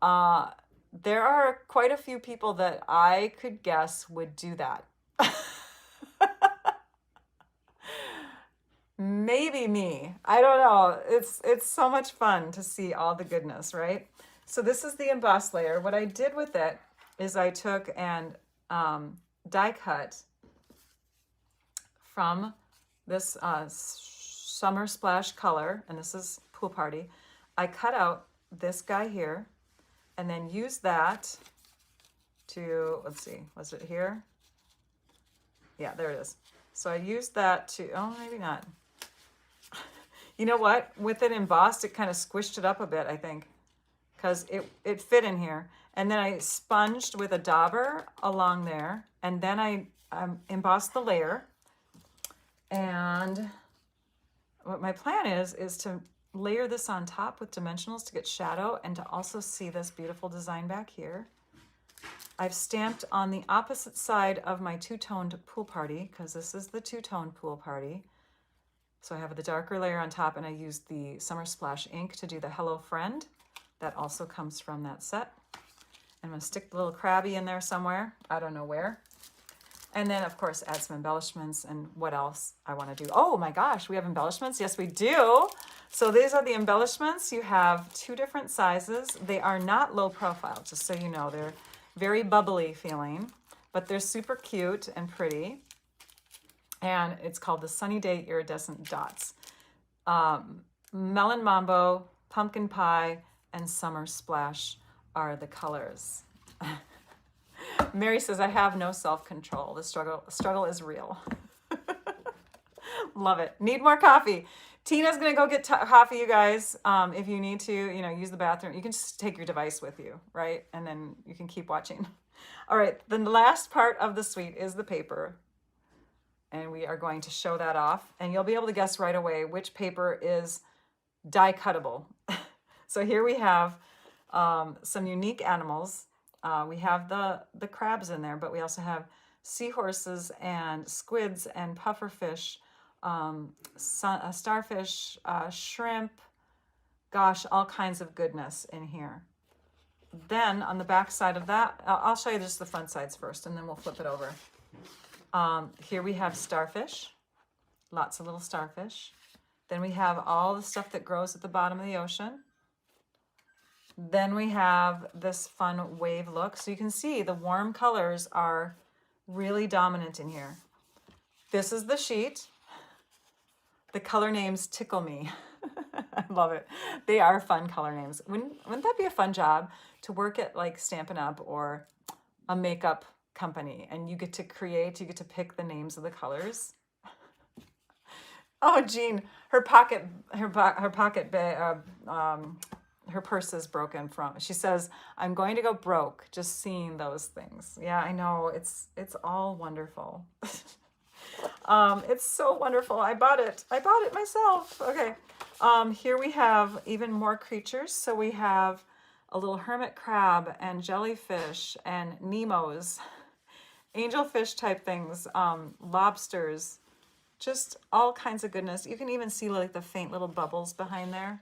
Speaker 1: There are quite a few people that I could guess would do that. Maybe me. I don't know. It's so much fun to see all the goodness, right? So this is the emboss layer. What I did with it is I took and die cut from this Summer Splash color, and this is Pool Party. I cut out this guy here and then used that to, let's see, was it here? Yeah, there it is. So I used that to, oh, maybe not. You know what? With it embossed, it kind of squished it up a bit, I think, because it fit in here. And then I sponged with a dauber along there, and then I embossed the layer. And what my plan is to layer this on top with dimensionals to get shadow and to also see this beautiful design back here. I've stamped on the opposite side of my 2-toned Pool Party, because this is the 2-tone Pool Party. So I have the darker layer on top, and I used the Summer Splash ink to do the Hello Friend. That also comes from that set. I'm going to stick the little crabby in there somewhere. I don't know where. And then, of course, add some embellishments and what else I want to do. Oh my gosh, we have embellishments? Yes, we do. So these are the embellishments. You have 2 different sizes. They are not low profile, just so you know. They're very bubbly feeling, but they're super cute and pretty. And it's called the Sunny Day Iridescent Dots. Melon Mambo, Pumpkin Pie, and Summer Splash are the colors. Mary says, I have no self-control. The struggle is real. Love it. Need more coffee. Tina's gonna go get coffee, you guys. If you need to, you know, use the bathroom, you can just take your device with you, right? And then you can keep watching. All right, the last part of the suite is the paper. And we are going to show that off. And you'll be able to guess right away which paper is die cuttable. So here we have some unique animals. We have the crabs in there, but we also have seahorses and squids and pufferfish, starfish, shrimp, gosh, all kinds of goodness in here. Then on the back side of that, I'll show you just the front sides first, and then we'll flip it over. Here we have starfish, lots of little starfish. Then we have all the stuff that grows at the bottom of the ocean. Then we have this fun wave look. So you can see the warm colors are really dominant in here. This is the sheet. The color names tickle me. I love it. They are fun color names. Wouldn't that be a fun job to work at like Stampin' Up! Or a makeup company, and you get to create, you get to pick the names of the colors. Oh, Jean, her purse is broken from. She says, "I'm going to go broke just seeing those things." Yeah, I know. It's all wonderful. It's so wonderful. I bought it myself. Okay. Here we have even more creatures. So we have a little hermit crab and jellyfish and Nemos, angelfish type things, lobsters, just all kinds of goodness. You can even see like the faint little bubbles behind there.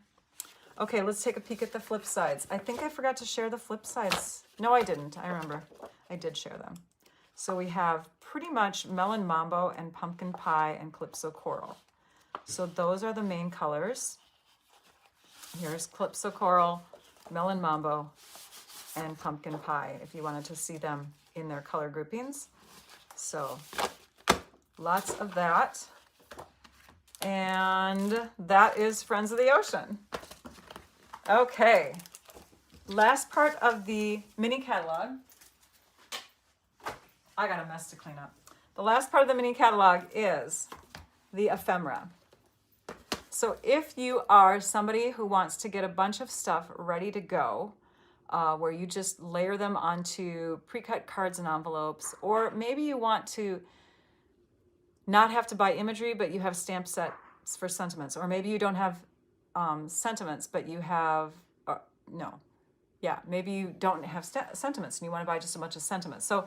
Speaker 1: Okay, let's take a peek at the flip sides. I think I forgot to share the flip sides. No, I didn't. I remember. I did share them. So we have pretty much melon mambo and pumpkin pie and calypso coral. So those are the main colors. Here's calypso coral, melon mambo, and pumpkin pie, if you wanted to see them in their color groupings. So lots of that. And that is Friends of the Ocean. Okay, last part of the mini catalog. I got a mess to clean up. The last part of the mini catalog is the ephemera. So if you are somebody who wants to get a bunch of stuff ready to go, where you just layer them onto pre-cut cards and envelopes, or maybe you want to not have to buy imagery, but you have stamp sets for sentiments, or maybe you don't have sentiments, but you have, maybe you don't have sentiments and you want to buy just a bunch of sentiments. So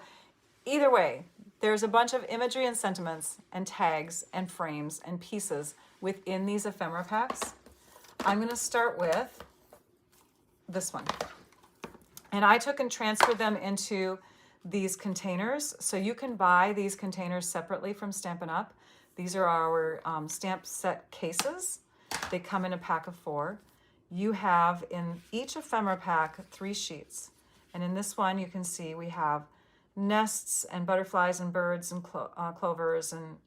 Speaker 1: either way, there's a bunch of imagery and sentiments and tags and frames and pieces within these ephemera packs. I'm going to start with this one. And I took and transferred them into these containers. So you can buy these containers separately from Stampin' Up. These are our stamp set cases. They come in a pack of 4. You have in each ephemera pack 3 sheets. And in this one, you can see we have nests and butterflies and birds and clovers and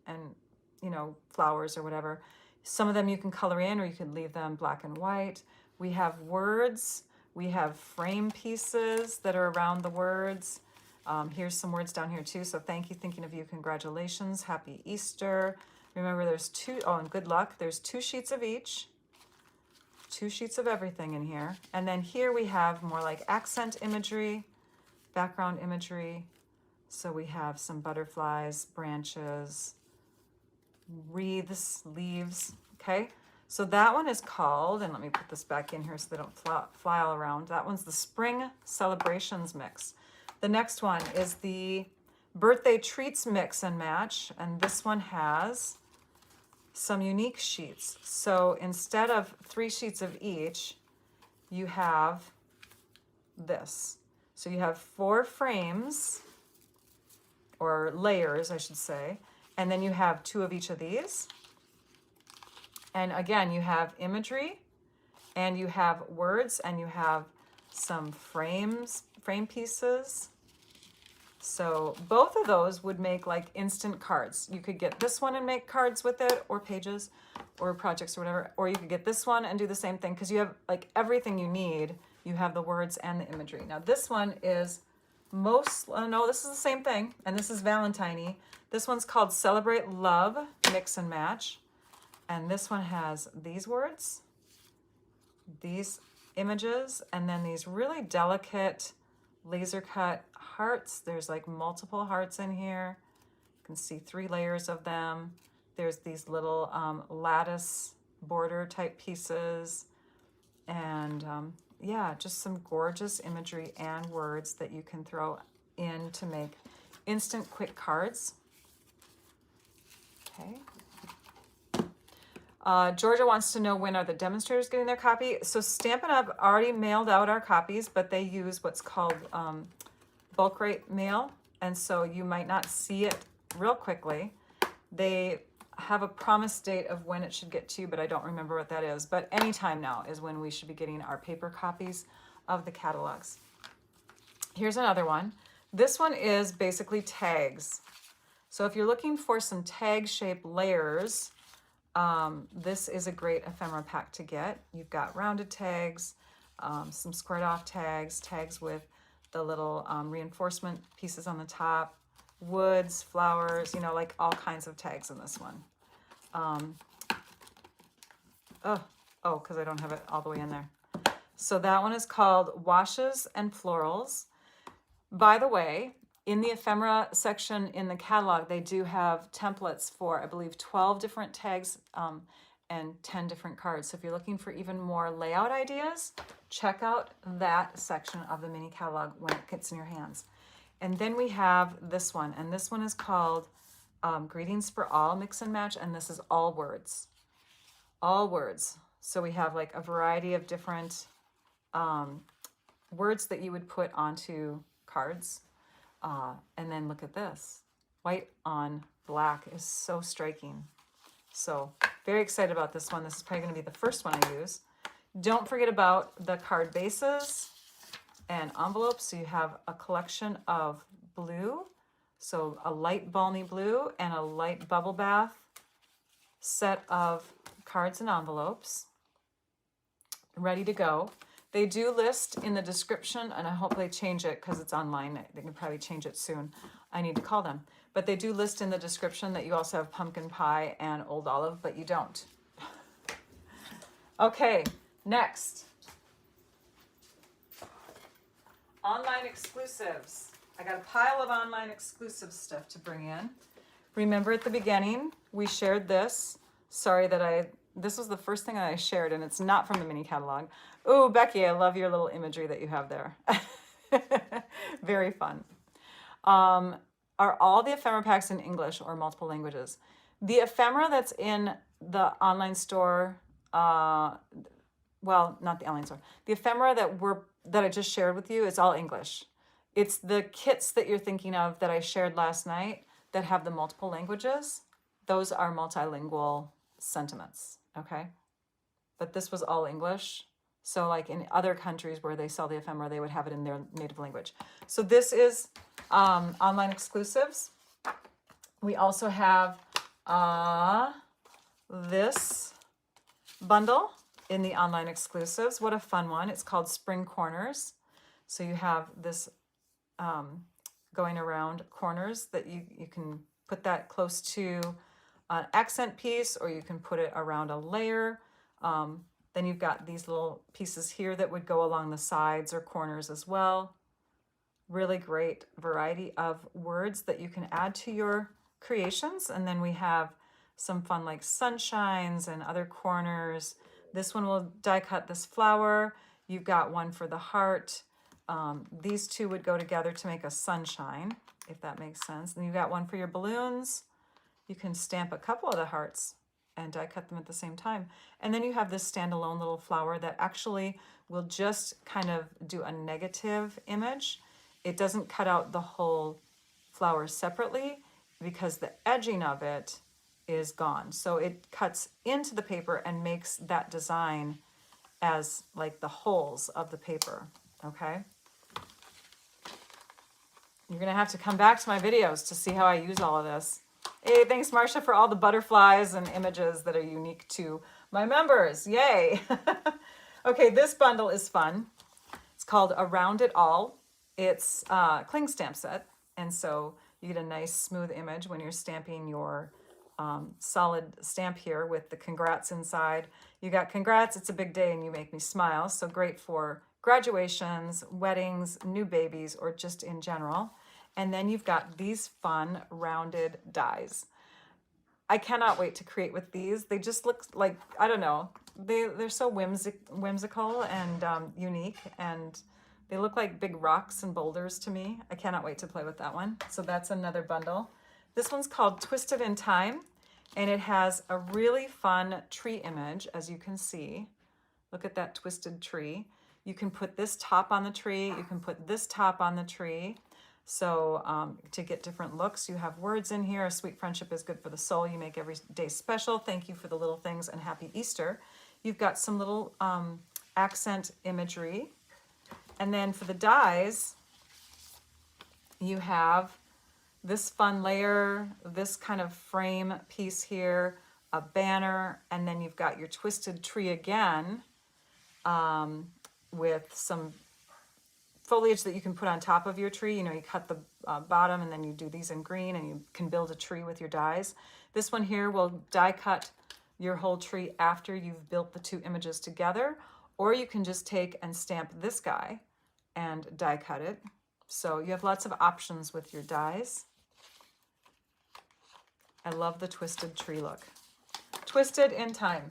Speaker 1: flowers or whatever. Some of them you can color in, or you could leave them black and white. We have words. We have frame pieces that are around the words. Here's some words down here too. So thank you, thinking of you, congratulations, happy Easter. Remember there's 2, and good luck. There's 2 sheets of each. 2 sheets of everything in here. And then here we have more like accent imagery, background imagery. So we have some butterflies, branches, wreaths, leaves, okay? So that one is called, and let me put this back in here so they don't fly all around. That one's the Spring Celebrations Mix. The next one is the Birthday Treats Mix and Match, and this one has some unique sheets. So instead of 3 sheets of each, you have this. So you have 4 frames, or layers, I should say, and then you have 2 of each of these. And again, you have imagery, and you have words, and you have some frame pieces. So both of those would make like instant cards. You could get this one and make cards with it, or pages, or projects, or whatever. Or you could get this one and do the same thing, because you have like everything you need. You have the words and the imagery. Now this one is this is the same thing, and this is Valentine-y. This one's called Celebrate Love Mix and Match. And this one has these words, these images, and then these really delicate laser cut hearts. There's like multiple hearts in here. You can see 3 layers of them. There's these little lattice border type pieces. And yeah, just some gorgeous imagery and words that you can throw in to make instant quick cards. Okay. Georgia wants to know, when are the demonstrators getting their copy? So Stampin' Up! Already mailed out our copies, but they use what's called bulk rate mail, and so you might not see it real quickly. They have a promised date of when it should get to you, but I don't remember what that is. But anytime now is when we should be getting our paper copies of the catalogs. Here's another one. This one is basically tags. So if you're looking for some tag-shaped layers, this is a great ephemera pack to get. You've got rounded tags, some squared off tags, tags with the little reinforcement pieces on the top, woods, flowers, you know, like all kinds of tags in this one. Because I don't have it all the way in there. So that one is called Washes and Florals. By the way, in the ephemera section in the catalog, they do have templates for, I believe, 12 different tags and 10 different cards. So if you're looking for even more layout ideas, check out that section of the mini catalog when it gets in your hands. And then we have this one, and this one is called Greetings for All Mix and Match, and this is all words. All words. So we have like a variety of different words that you would put onto cards. And then look at this. White on black is so striking. So very excited about this one. This is probably going to be the first one I use. Don't forget about the card bases and envelopes. So you have a collection of blue. So a light balmy blue and a light bubble bath set of cards and envelopes ready to go. They do list in the description, and I hope they change it because it's online. They can probably change it soon. I need to call them. But they do list in the description that you also have pumpkin pie and old olive, but you don't. Okay, next. Online exclusives. I got a pile of online exclusive stuff to bring in. Remember at the beginning, we shared this. Sorry that this was the first thing that I shared, and it's not from the mini catalog. Oh, Becky, I love your little imagery that you have there. Very fun. Are all the ephemera packs in English or multiple languages? The ephemera that's in the online store, well, not the online store. The ephemera that I just shared with you is all English. It's the kits that you're thinking of that I shared last night that have the multiple languages. Those are multilingual sentiments, okay? But this was all English. So like in other countries where they sell the ephemera, they would have it in their native language. So this is online exclusives. We also have this bundle in the online exclusives. What a fun one. It's called Spring Corners. So you have this going around corners that you can put that close to an accent piece, or you can put it around a layer. Then you've got these little pieces here that would go along the sides or corners as well. Really great variety of words that you can add to your creations. And then we have some fun like sunshines and other corners. This one will die cut this flower. You've got one for the heart. These two would go together to make a sunshine, if that makes sense. And you've got one for your balloons. You can stamp a couple of the hearts and die cut them at the same time. And then you have this standalone little flower that actually will just kind of do a negative image. It doesn't cut out the whole flower separately because the edging of it is gone. So it cuts into the paper and makes that design as like the holes of the paper, okay? You're gonna have to come back to my videos to see how I use all of this. Hey, thanks, Marcia, for all the butterflies and images that are unique to my members. Yay. Okay, this bundle is fun. It's called Around It All. It's a cling stamp set. And so you get a nice smooth image when you're stamping your solid stamp here with the congrats inside. You got congrats, it's a big day and you make me smile. So great for graduations, weddings, new babies, or just in general. And then you've got these fun rounded dies. I cannot wait to create with these. They just look like, I don't know, they're so whimsical and unique, and they look like big rocks and boulders to me. I cannot wait to play with that one. So that's another bundle. This one's called Twisted in Time, and it has a really fun tree image, as you can see. Look at that twisted tree. You can put this top on the tree. You can put this top on the tree. So to get different looks, you have words in here. A sweet friendship is good for the soul. You make every day special. Thank you for the little things and happy Easter. You've got some little accent imagery. And then for the dies, you have this fun layer, this kind of frame piece here, a banner, and then you've got your twisted tree again with some foliage that you can put on top of your tree. You know, you cut the bottom and then you do these in green and you can build a tree with your dies. This one here will die cut your whole tree after you've built the two images together, or you can just take and stamp this guy and die cut it. So you have lots of options with your dies. I love the twisted tree look. Twisted in Time.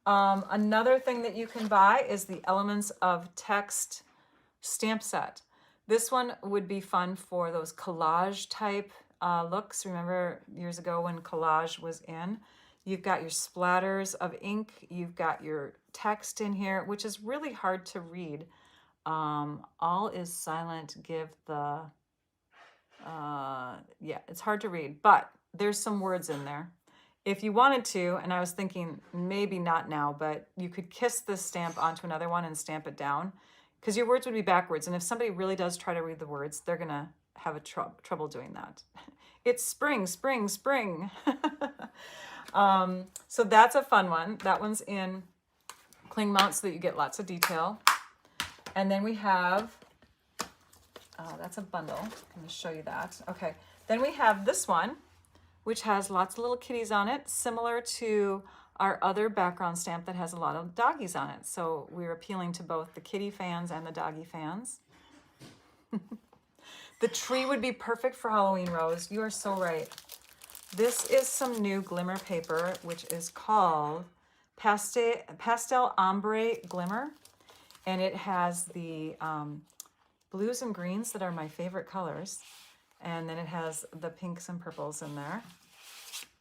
Speaker 1: Another thing that you can buy is the Elements of Text stamp set. This one would be fun for those collage type looks. Remember years ago when collage was in? You've got your splatters of ink. You've got your text in here, which is really hard to read. All is silent. Give the, yeah, it's hard to read, but there's some words in there. If you wanted to, and I was thinking maybe not now, but you could kiss this stamp onto another one and stamp it down, because your words would be backwards. And if somebody really does try to read the words, they're going to have a trouble doing that. It's spring, spring, spring. So that's a fun one. That one's in cling mount so that you get lots of detail. And then we have, that's a bundle. I'm going to show you that. Okay. Then we have this one, which has lots of little kitties on it, similar to our other background stamp that has a lot of doggies on it. So we're appealing to both the kitty fans and the doggy fans. The tree would be perfect for Halloween, Rose. You are so right. This is some new glimmer paper, which is called Pastel Ombre Glimmer. And it has the blues and greens that are my favorite colors. And then it has the pinks and purples in there.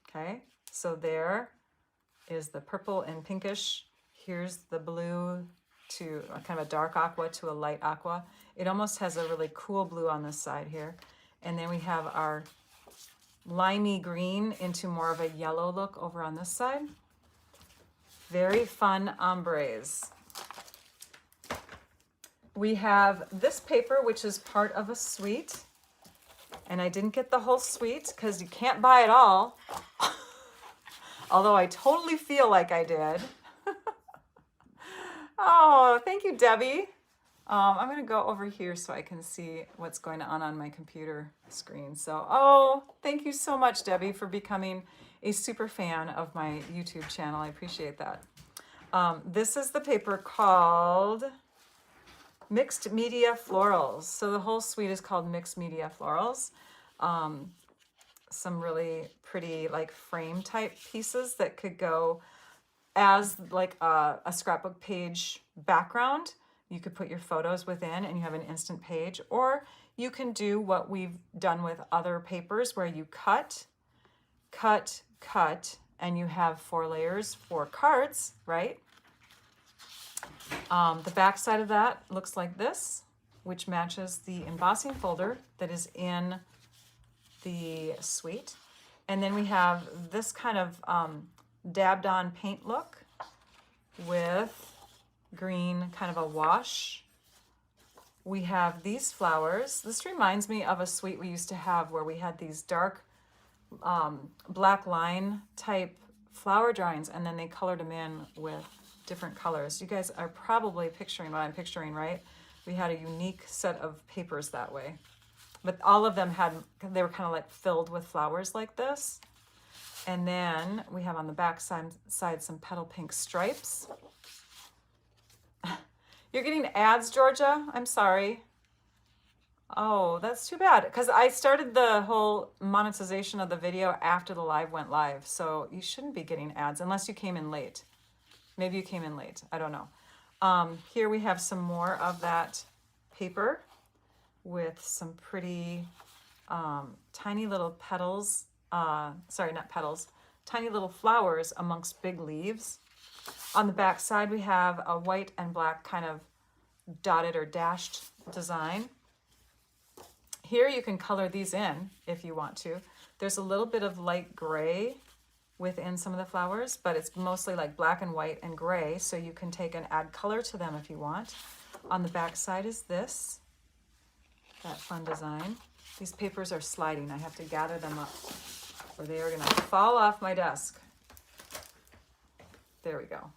Speaker 1: Okay, so there is the purple and pinkish. Here's the blue to a kind of a dark aqua to a light aqua. It almost has a really cool blue on this side here. And then we have our limey green into more of a yellow look over on this side. Very fun ombres. We have this paper, which is part of a suite. And I didn't get the whole suite because you can't buy it all. Although I totally feel like I did. Oh, thank you, Debbie. I'm going to go over here so I can see what's going on my computer screen. So, oh, thank you so much, Debbie, for becoming a super fan of my YouTube channel. I appreciate that. This is the paper called Mixed Media Florals. So the whole suite is called Mixed Media Florals. Some really pretty like frame type pieces that could go as like a scrapbook page background. You could put your photos within and you have an instant page, or you can do what we've done with other papers where you cut, cut, cut, and you have 4 layers for cards, right? The back side of that looks like this, which matches the embossing folder that is in the suite. And then we have this kind of dabbed on paint look with green, kind of a wash. We have these flowers. This reminds me of a suite we used to have where we had these dark black line type flower drawings, and then they colored them in with different colors. You guys are probably picturing what I'm picturing, right? We had a unique set of papers that way. But all of them they were kind of like filled with flowers like this. And then we have on the back side some petal pink stripes. You're getting ads, Georgia? I'm sorry. Oh, that's too bad, because I started the whole monetization of the video after the live went live. So you shouldn't be getting ads unless you came in late. Maybe you came in late. I don't know. Here we have some more of that paper with some pretty tiny little petals. Sorry, not petals. Tiny little flowers amongst big leaves. On the back side, we have a white and black kind of dotted or dashed design. Here you can color these in if you want to. There's a little bit of light gray within some of the flowers, but it's mostly like black and white and gray, so you can take and add color to them if you want. On the back side is this, that fun design. These papers are sliding. I have to gather them up or they are gonna fall off my desk. There we go.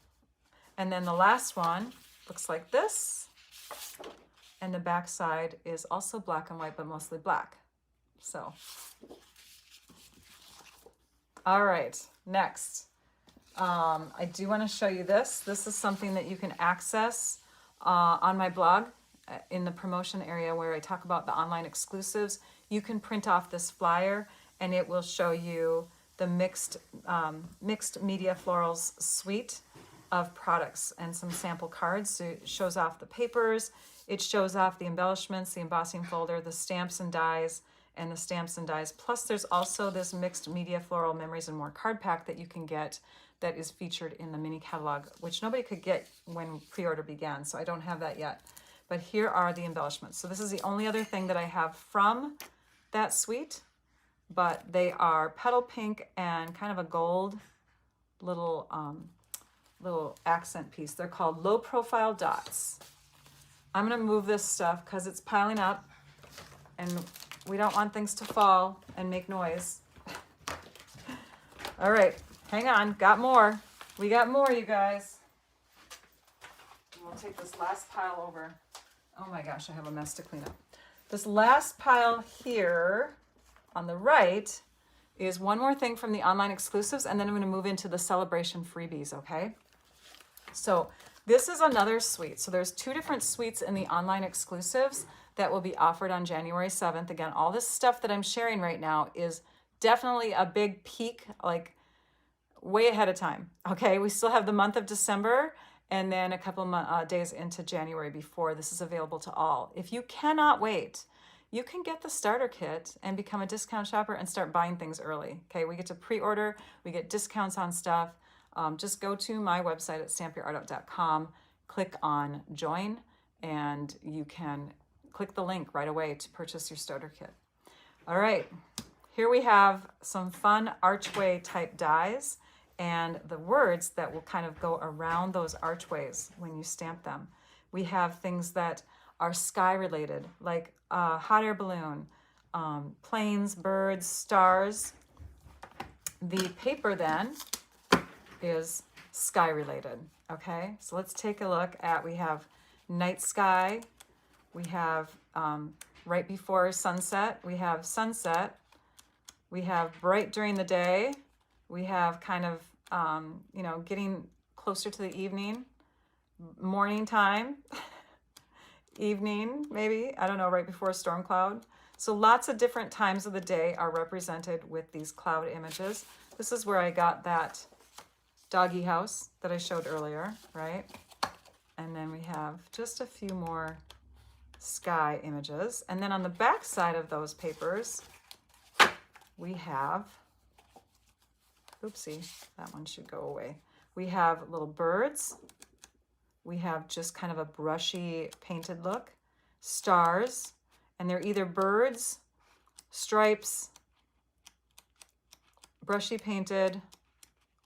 Speaker 1: And then the last one looks like this. And the back side is also black and white, but mostly black. So, all right, next. I do want to show you this. This is something that you can access on my blog in the promotion area where I talk about the online exclusives. You can print off this flyer and it will show you the mixed media florals suite of products and some sample cards. So it shows off the papers, it shows off the embellishments, the embossing folder, the stamps and dies, and the stamps and dies. Plus there's also this mixed media floral memories and more card pack that you can get that is featured in the mini catalog, which nobody could get when pre-order began, so I don't have that yet. But here are the embellishments. So this is the only other thing that I have from that suite, but they are petal pink and kind of a gold little accent piece. They're called low profile dots. I'm gonna move this stuff because it's piling up and we don't want things to fall and make noise. All right, hang on, got more. We got more, you guys. We'll take this last pile over. Oh my gosh, I have a mess to clean up. This last pile here on the right is one more thing from the online exclusives, and then I'm gonna move into the celebration freebies, okay? So this is another suite. So there's two different suites in the online exclusives that will be offered on January 7th. Again, all this stuff that I'm sharing right now is definitely a big peak, like way ahead of time. Okay, we still have the month of December and then a couple days into January before this is available to all. If you cannot wait, you can get the starter kit and become a discount shopper and start buying things early. Okay, we get to pre-order, we get discounts on stuff. Just go to my website at stampyourart.com, click on join, and you can click the link right away to purchase your starter kit. All right, here we have some fun archway type dies and the words that will kind of go around those archways when you stamp them. We have things that are sky related, like a hot air balloon, planes, birds, stars. The paper then is sky related. Okay, so let's take a look at, we have night sky, we have right before sunset, we have sunset, we have bright during the day, we have kind of you know, getting closer to the evening, morning time, evening maybe, I don't know, right before a storm cloud. So lots of different times of the day are represented with these cloud images. This is where I got that doggy house that I showed earlier, right? And then we have just a few more sky images. And then on the back side of those papers, we have, oopsie, that one should go away. We have little birds. We have just kind of a brushy painted look, stars, and they're either birds, stripes, brushy painted,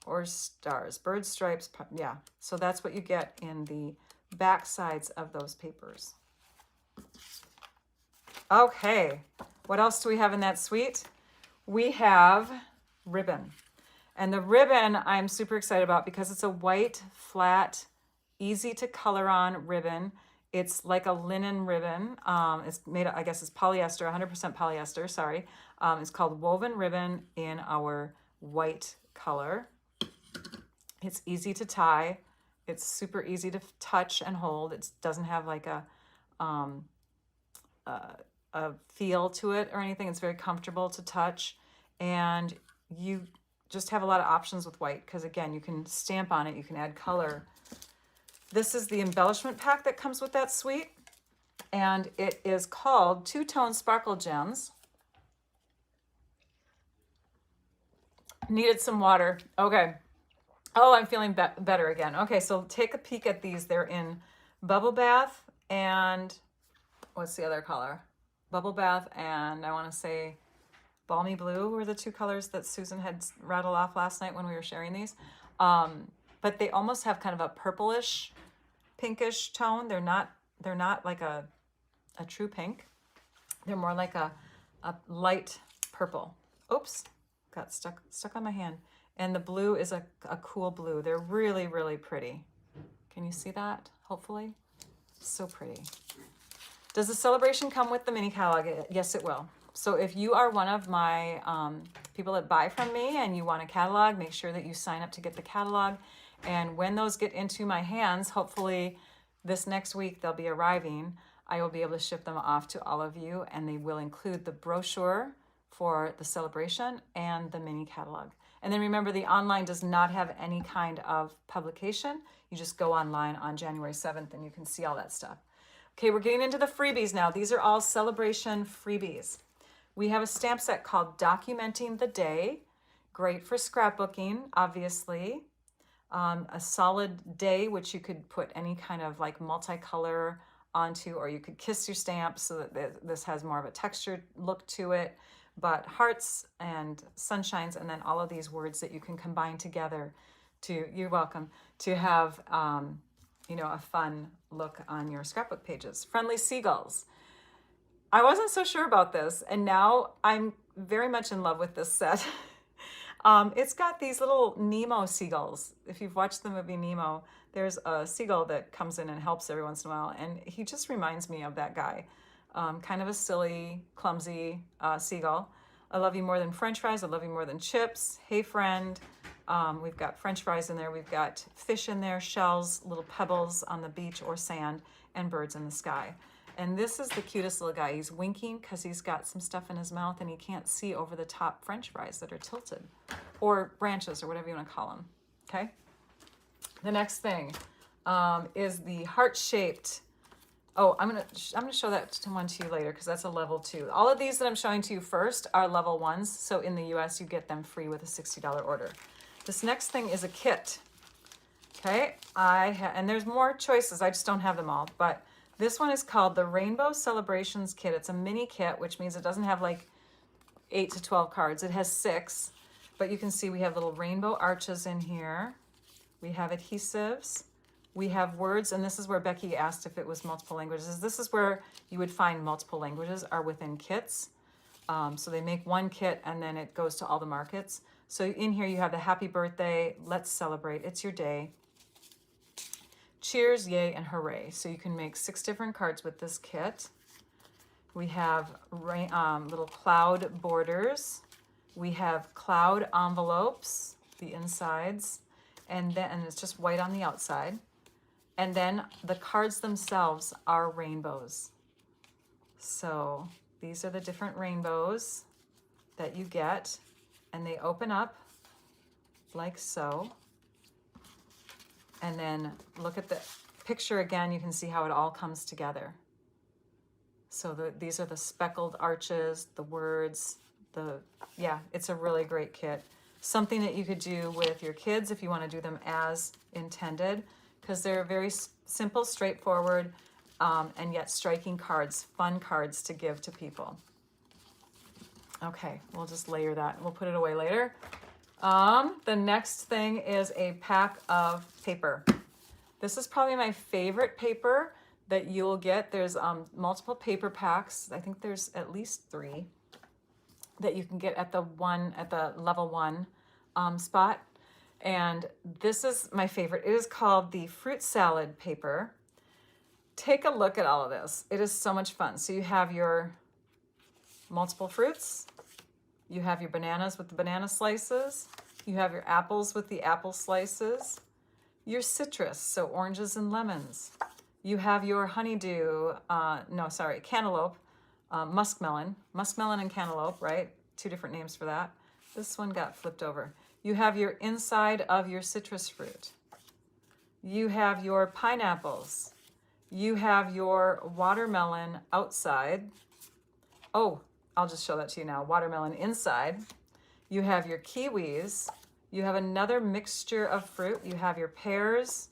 Speaker 1: or stars, bird stripes, yeah. So that's what you get in the back sides of those papers. Okay, what else do we have in that suite? We have ribbon. And the ribbon I'm super excited about because it's a white, flat, easy to color on ribbon. It's like a linen ribbon. It's made, I guess it's polyester, 100% polyester, sorry. It's called Woven Ribbon in our white color. It's easy to tie. It's super easy to touch and hold. It doesn't have like a feel to it or anything. It's very comfortable to touch, and you just have a lot of options with white because, again, you can stamp on it, you can add color. This is the embellishment pack that comes with that suite, and it is called Two-Tone Sparkle Gems. Needed some water. Okay. Oh, I'm feeling better again. Okay, so take a peek at these. They're in Bubble Bath and what's the other color? Bubble Bath and I want to say Balmy Blue were the two colors that Susan had rattled off last night when we were sharing these. But they almost have kind of a purplish, pinkish tone. They're not like a true pink. They're more like a light purple. Oops, got stuck on my hand. And the blue is a cool blue. They're really, really pretty. Can you see that? Hopefully. So pretty. Does the celebration come with the mini catalog? Yes, it will. So if you are one of my people that buy from me and you want a catalog, make sure that you sign up to get the catalog. And when those get into my hands, hopefully this next week they'll be arriving, I will be able to ship them off to all of you, and they will include the brochure for the celebration and the mini catalog. And then remember, the online does not have any kind of publication. You just go online on January 7th and you can see all that stuff. Okay, we're getting into the freebies now. These are all celebration freebies. We have a stamp set called Documenting the Day. Great for scrapbooking, obviously. A solid day, which you could put any kind of like multicolor onto, or you could kiss your stamp so that this has more of a textured look to it. But hearts and sunshines, and then all of these words that you can combine together to, you're welcome, to have, a fun look on your scrapbook pages. Friendly seagulls. I wasn't so sure about this, and now I'm very much in love with this set. It's got these little Nemo seagulls. If you've watched the movie Nemo, there's a seagull that comes in and helps every once in a while, and he just reminds me of that guy. Kind of a silly, clumsy seagull. I love you more than French fries. I love you more than chips. Hey, friend. We've got French fries in there. We've got fish in there, shells, little pebbles on the beach or sand, and birds in the sky. And this is the cutest little guy. He's winking because he's got some stuff in his mouth and he can't see over the top French fries that are tilted, or branches, or whatever you want to call them. Okay. The next thing is the heart-shaped. Oh, I'm gonna show that one to you later because that's a level 2. All of these that I'm showing to you first are level 1s. So in the US, you get them free with a $60 order. This next thing is a kit. Okay, and there's more choices. I just don't have them all. But this one is called the Rainbow Celebrations Kit. It's a mini kit, which means it doesn't have like 8 to 12 cards. It has 6, but you can see we have little rainbow arches in here. We have adhesives. We have words, and this is where Becky asked if it was multiple languages. This is where you would find multiple languages are within kits. So they make one kit and then it goes to all the markets. So in here you have the happy birthday, let's celebrate, it's your day, cheers, yay, and hooray. So you can make 6 different cards with this kit. We have little cloud borders. We have cloud envelopes, the insides, and it's just white on the outside. And then the cards themselves are rainbows. So these are the different rainbows that you get, and they open up like so. And then look at the picture again, you can see how it all comes together. So these are the speckled arches, the words, it's a really great kit. Something that you could do with your kids if you want to do them as intended, because they're very simple, straightforward, and yet striking cards, fun cards to give to people. Okay, we'll just layer that. We'll put it away later. The next thing is a pack of paper. This is probably my favorite paper that you'll get. There's multiple paper packs. I think there's at least 3 that you can get at the level 1 spot. And this is my favorite. It is called the fruit salad paper. Take a look at all of this. It is so much fun. So you have your multiple fruits, You have your bananas with the banana slices. You have your apples with the apple slices. Your citrus, so oranges and lemons. You have your honeydew, cantaloupe, muskmelon and cantaloupe, right? Two different names for that. This one got flipped over. You have your inside of your citrus fruit. You have your pineapples. You have your watermelon outside. Oh, I'll just show that to you now. Watermelon inside. You have your kiwis. You have another mixture of fruit. You have your pears.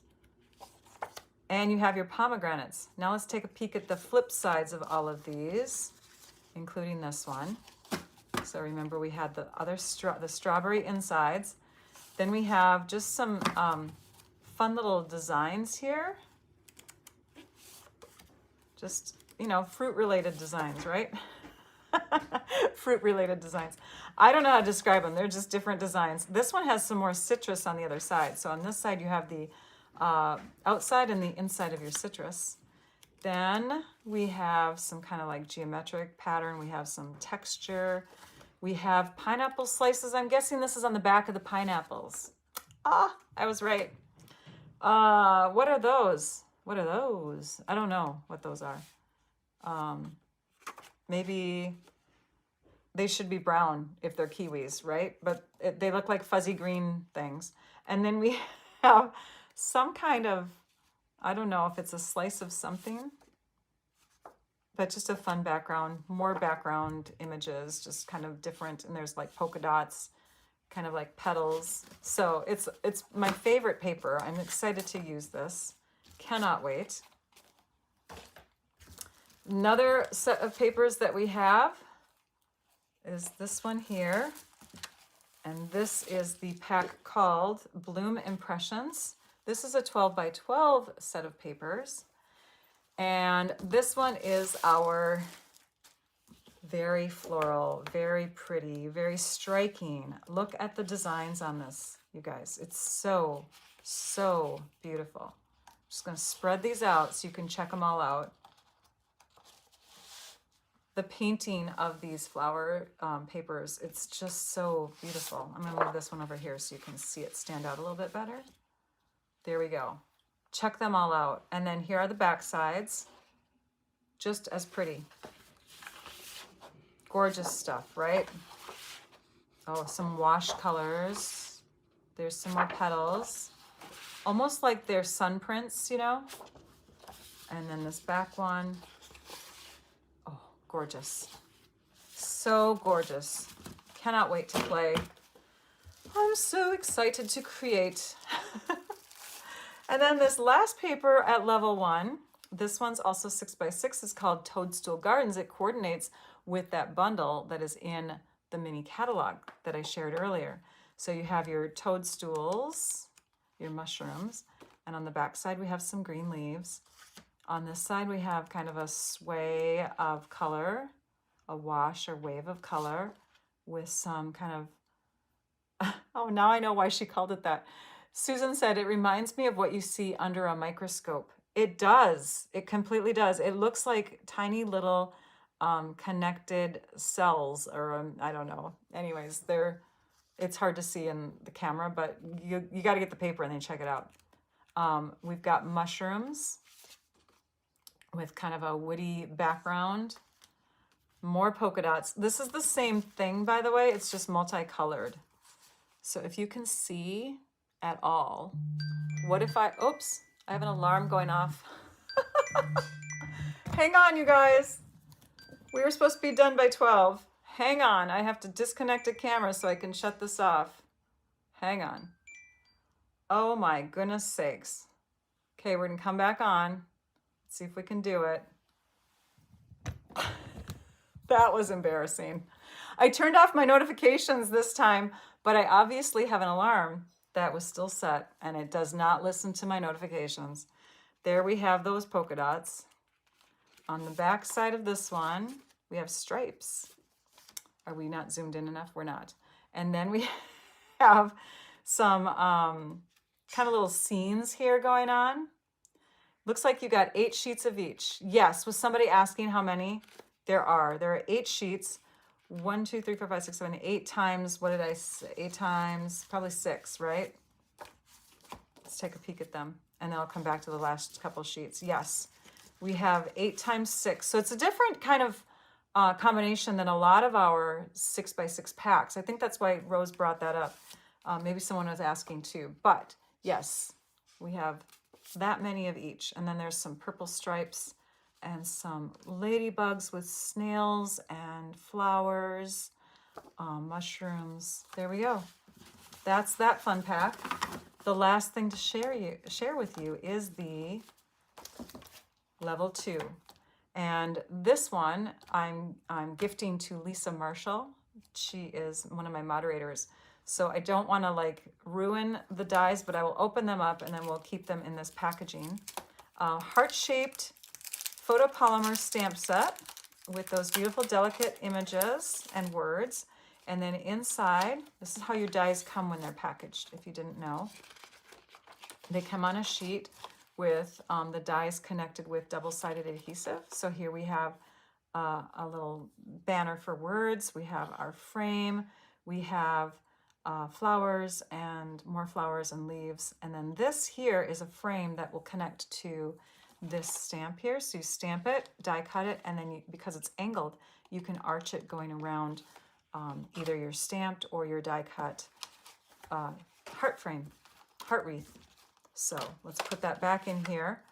Speaker 1: And you have your pomegranates. Now let's take a peek at the flip sides of all of these, including this one. So remember we had the other the strawberry insides. Then we have just some fun little designs here. Just, you know, fruit-related designs, right? Fruit-related designs. I don't know how to describe them. They're just different designs. This one has some more citrus on the other side. So on this side you have the outside and the inside of your citrus. Then we have some kind of like geometric pattern. We have some texture. We have pineapple slices. I'm guessing this is on the back of the pineapples. Ah, I was right. What are those? What are those? I don't know what those are. Maybe they should be brown if they're kiwis, right? But they look like fuzzy green things. And then we have some kind of, I don't know if it's a slice of something, but just a fun background, more background images, just kind of different. And there's like polka dots, kind of like petals. So it's my favorite paper. I'm excited to use this. Cannot wait. Another set of papers that we have is this one here. And this is the pack called Bloom Impressions. This is a 12 by 12 set of papers. And this one is our very floral, very pretty, very striking. Look at the designs on this, you guys. It's so, so beautiful. I'm just going to spread these out so you can check them all out. The painting of these flower papers, it's just so beautiful. I'm going to move this one over here so you can see it stand out a little bit better. There we go. Check them all out. And then here are the back sides. Just as pretty. Gorgeous stuff, right? Oh, some wash colors. There's some more petals. Almost like they're sun prints, you know? And then this back one. Oh, gorgeous. So gorgeous. Cannot wait to play. I'm so excited to create. And then this last paper at level 1, this one's also 6 by 6, is called Toadstool Gardens. It coordinates with that bundle that is in the mini catalog that I shared earlier. So you have your toadstools, your mushrooms, and on the back side we have some green leaves. On this side we have kind of a sway of color, a wash or wave of color with some kind of, oh, now I know why she called it that. Susan said, it reminds me of what you see under a microscope. It does. It completely does. It looks like tiny little connected cells, or I don't know. Anyways, it's hard to see in the camera, but you got to get the paper and then check it out. We've got mushrooms with kind of a woody background. More polka dots. This is the same thing, by the way. It's just multicolored. So if you can see at all, what if I have an alarm going off. Hang on, you guys. We were supposed to be done by 12. Hang on, I have to disconnect the camera so I can shut this off. Hang on. Oh my goodness sakes. Okay, we're gonna come back on. Let's see if we can do it. That was embarrassing. I turned off my notifications this time, but I obviously have an alarm that was still set and it does not listen to my notifications. There we have those polka dots. On the back side of this one, we have stripes. Are we not zoomed in enough? We're not. And then we have some kind of little scenes here going on. Looks like you got 8 sheets of each. Yes, was somebody asking how many? There are 8 sheets 1, 2, 3, 4, 5, 6, 7, 8 times, what did I say? 8 times, probably 6, right? Let's take a peek at them, and then I'll come back to the last couple sheets. Yes, we have 8 times 6. So it's a different kind of combination than a lot of our 6x6 packs. I think that's why Rose brought that up. Maybe someone was asking too, but yes, we have that many of each. And then there's some purple stripes and some ladybugs with snails and flowers, mushrooms. There we go. That's that fun pack. The last thing to share with you is the level 2. And this one I'm gifting to Lisa Marshall. She is one of my moderators. So I don't want to like ruin the dies, but I will open them up and then we'll keep them in this packaging. Heart-shaped photopolymer stamp set with those beautiful delicate images and words. And then inside, this is how your dies come when they're packaged, if you didn't know. They come on a sheet with the dies connected with double-sided adhesive. So here we have a little banner for words. We have our frame. We have flowers and more flowers and leaves. And then this here is a frame that will connect to this stamp here. So you stamp it, die cut it, and then you, because it's angled, you can arch it going around either your stamped or your die cut heart frame, heart wreath. So let's put that back in here.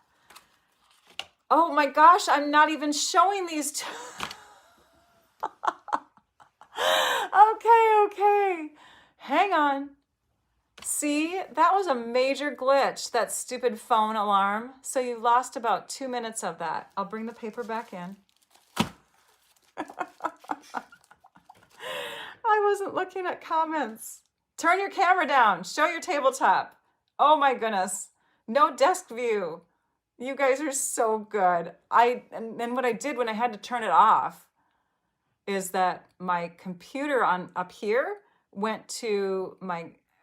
Speaker 1: Oh my gosh, I'm not even showing these two. Okay. Hang on. See, that was a major glitch, that stupid phone alarm. So you lost about 2 minutes of that. I'll bring the paper back in. I wasn't looking at comments. Turn your camera down. Show your tabletop. Oh my goodness. No desk view. You guys are so good. And then what I did when I had to turn it off is that my computer up here went to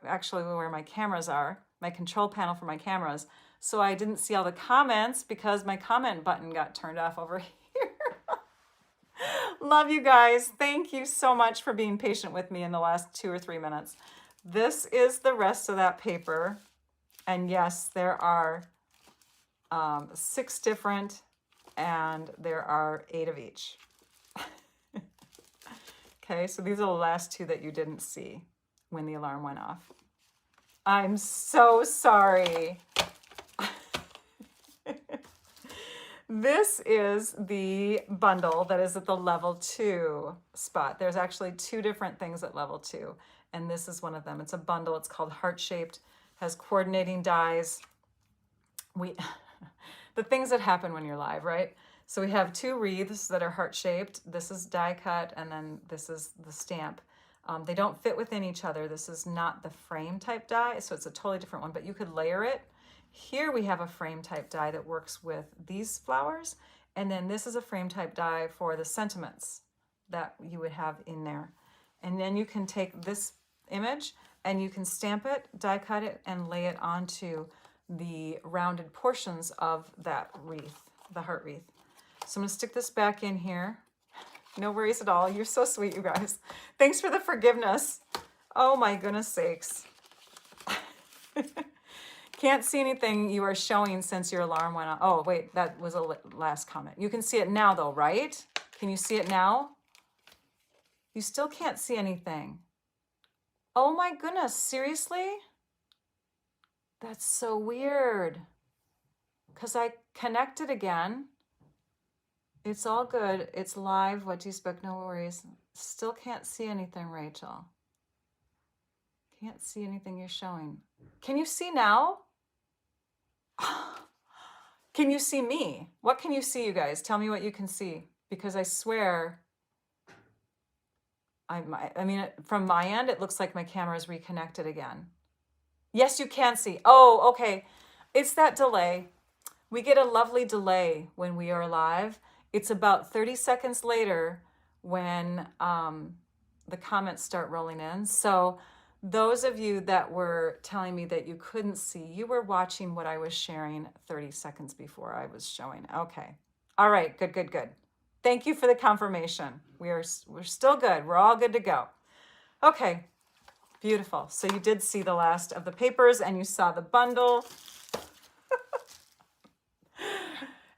Speaker 1: actually where my cameras are, my control panel for my cameras. So I didn't see all the comments because my comment button got turned off over here. Love you guys. Thank you so much for being patient with me in the last 2 or 3 minutes. This is the rest of that paper. And yes, there are 6 different, and there are 8 of each. Okay, so these are the last 2 that you didn't see when the alarm went off. I'm so sorry. This is the bundle that is at the level 2 spot. There's actually 2 different things at level 2, and this is one of them. It's a bundle. It's called Heart Shaped, has coordinating dies. The things that happen when you're live, right? So we have 2 wreaths that are heart-shaped. This is die cut, and then this is the stamp. They don't fit within each other. This is not the frame type die, so it's a totally different one, but you could layer it. Here we have a frame type die that works with these flowers, and then this is a frame type die for the sentiments that you would have in there. And then you can take this image and you can stamp it, die cut it, and lay it onto the rounded portions of that wreath, the heart wreath. So I'm gonna stick this back in here. No worries at all. You're so sweet, you guys. Thanks for the forgiveness. Oh my goodness sakes. Can't see anything you are showing since your alarm went on. Oh, wait, that was a last comment. You can see it now though, right? Can you see it now? You still can't see anything. Oh my goodness, seriously? That's so weird. Because I connected again. It's all good. It's live. What do you expect? No worries. Still can't see anything, Rachel. Can't see anything you're showing. Can you see now? Can you see me? What can you see, you guys? Tell me what you can see. Because I swear, I mean, from my end, it looks like my camera is reconnected again. Yes, you can see. Oh, okay. It's that delay. We get a lovely delay when we are live. It's about 30 seconds later when the comments start rolling in. So those of you that were telling me that you couldn't see, you were watching what I was sharing 30 seconds before I was showing. Okay. All right. Good. Thank you for the confirmation. We're still good. We're all good to go. Okay, beautiful. So you did see the last of the papers and you saw the bundle.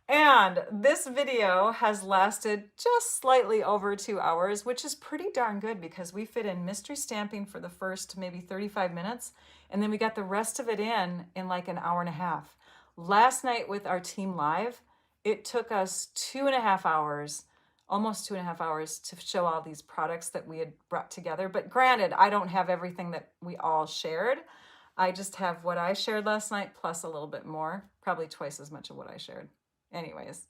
Speaker 1: And this video has lasted just slightly over 2 hours, which is pretty darn good because we fit in mystery stamping for the first maybe 35 minutes, and then we got the rest of it in like an hour and a half. Last night with our team live, it took us 2.5 hours, almost 2.5 hours to show all these products that we had brought together. But granted, I don't have everything that we all shared. I just have what I shared last night plus a little bit more, probably twice as much of what I shared. Anyways.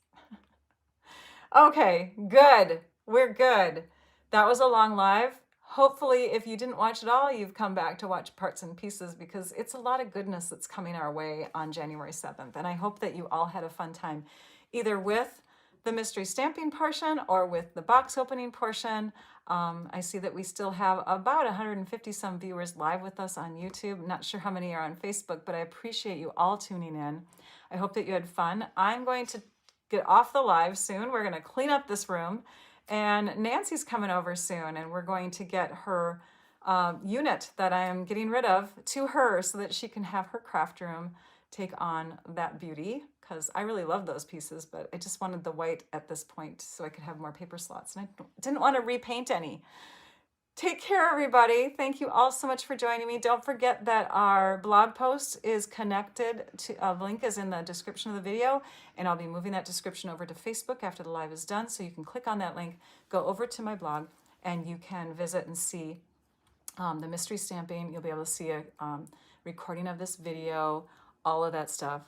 Speaker 1: Okay, good. We're good. That was a long live. Hopefully, if you didn't watch it all, you've come back to watch parts and pieces because it's a lot of goodness that's coming our way on January 7th. And I hope that you all had a fun time, either with the mystery stamping portion or with the box opening portion. I see that we still have about 150 some viewers live with us on YouTube. Not sure how many are on Facebook, but I appreciate you all tuning in. I hope that you had fun. I'm going to get off the live soon. We're going to clean up this room, and Nancy's coming over soon, and we're going to get her unit that I am getting rid of to her so that she can have her craft room take on that beauty, because I really love those pieces, but I just wanted the white at this point so I could have more paper slots, and I didn't want to repaint any. Take care, everybody. Thank you all so much for joining me. Don't forget that our blog post is connected to, a link is in the description of the video, and I'll be moving that description over to Facebook after the live is done, so you can click on that link, go over to my blog, and you can visit and see the mystery stamping. You'll be able to see a recording of this video, all of that stuff.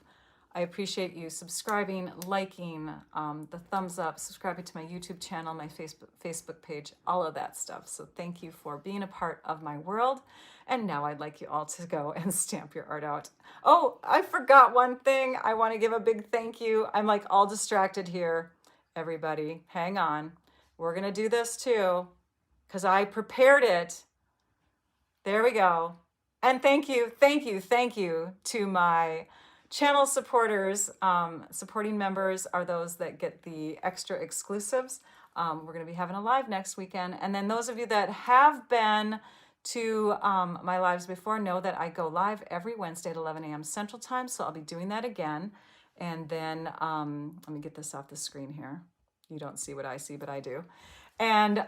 Speaker 1: I appreciate you subscribing, liking, the thumbs up, subscribing to my YouTube channel, my Facebook page, all of that stuff. So thank you for being a part of my world. And now I'd like you all to go and stamp your art out. Oh, I forgot one thing. I want to give a big thank you. I'm like all distracted here. Everybody, hang on. We're going to do this too because I prepared it. There we go. And thank you to my channel supporters. Supporting members are those that get the extra exclusives. We're going to be having a live next weekend. And then those of you that have been to my lives before know that I go live every Wednesday at 11 a.m. Central Time. So I'll be doing that again. And then let me get this off the screen here. You don't see what I see, but I do. And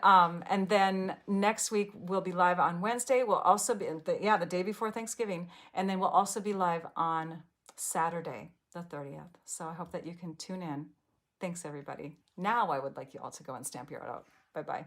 Speaker 1: then next week we'll be live on Wednesday. We'll also be the day before Thanksgiving. And then we'll also be live on Saturday, the 30th. So I hope that you can tune in. Thanks, everybody. Now I would like you all to go and stamp your art out. Bye-bye.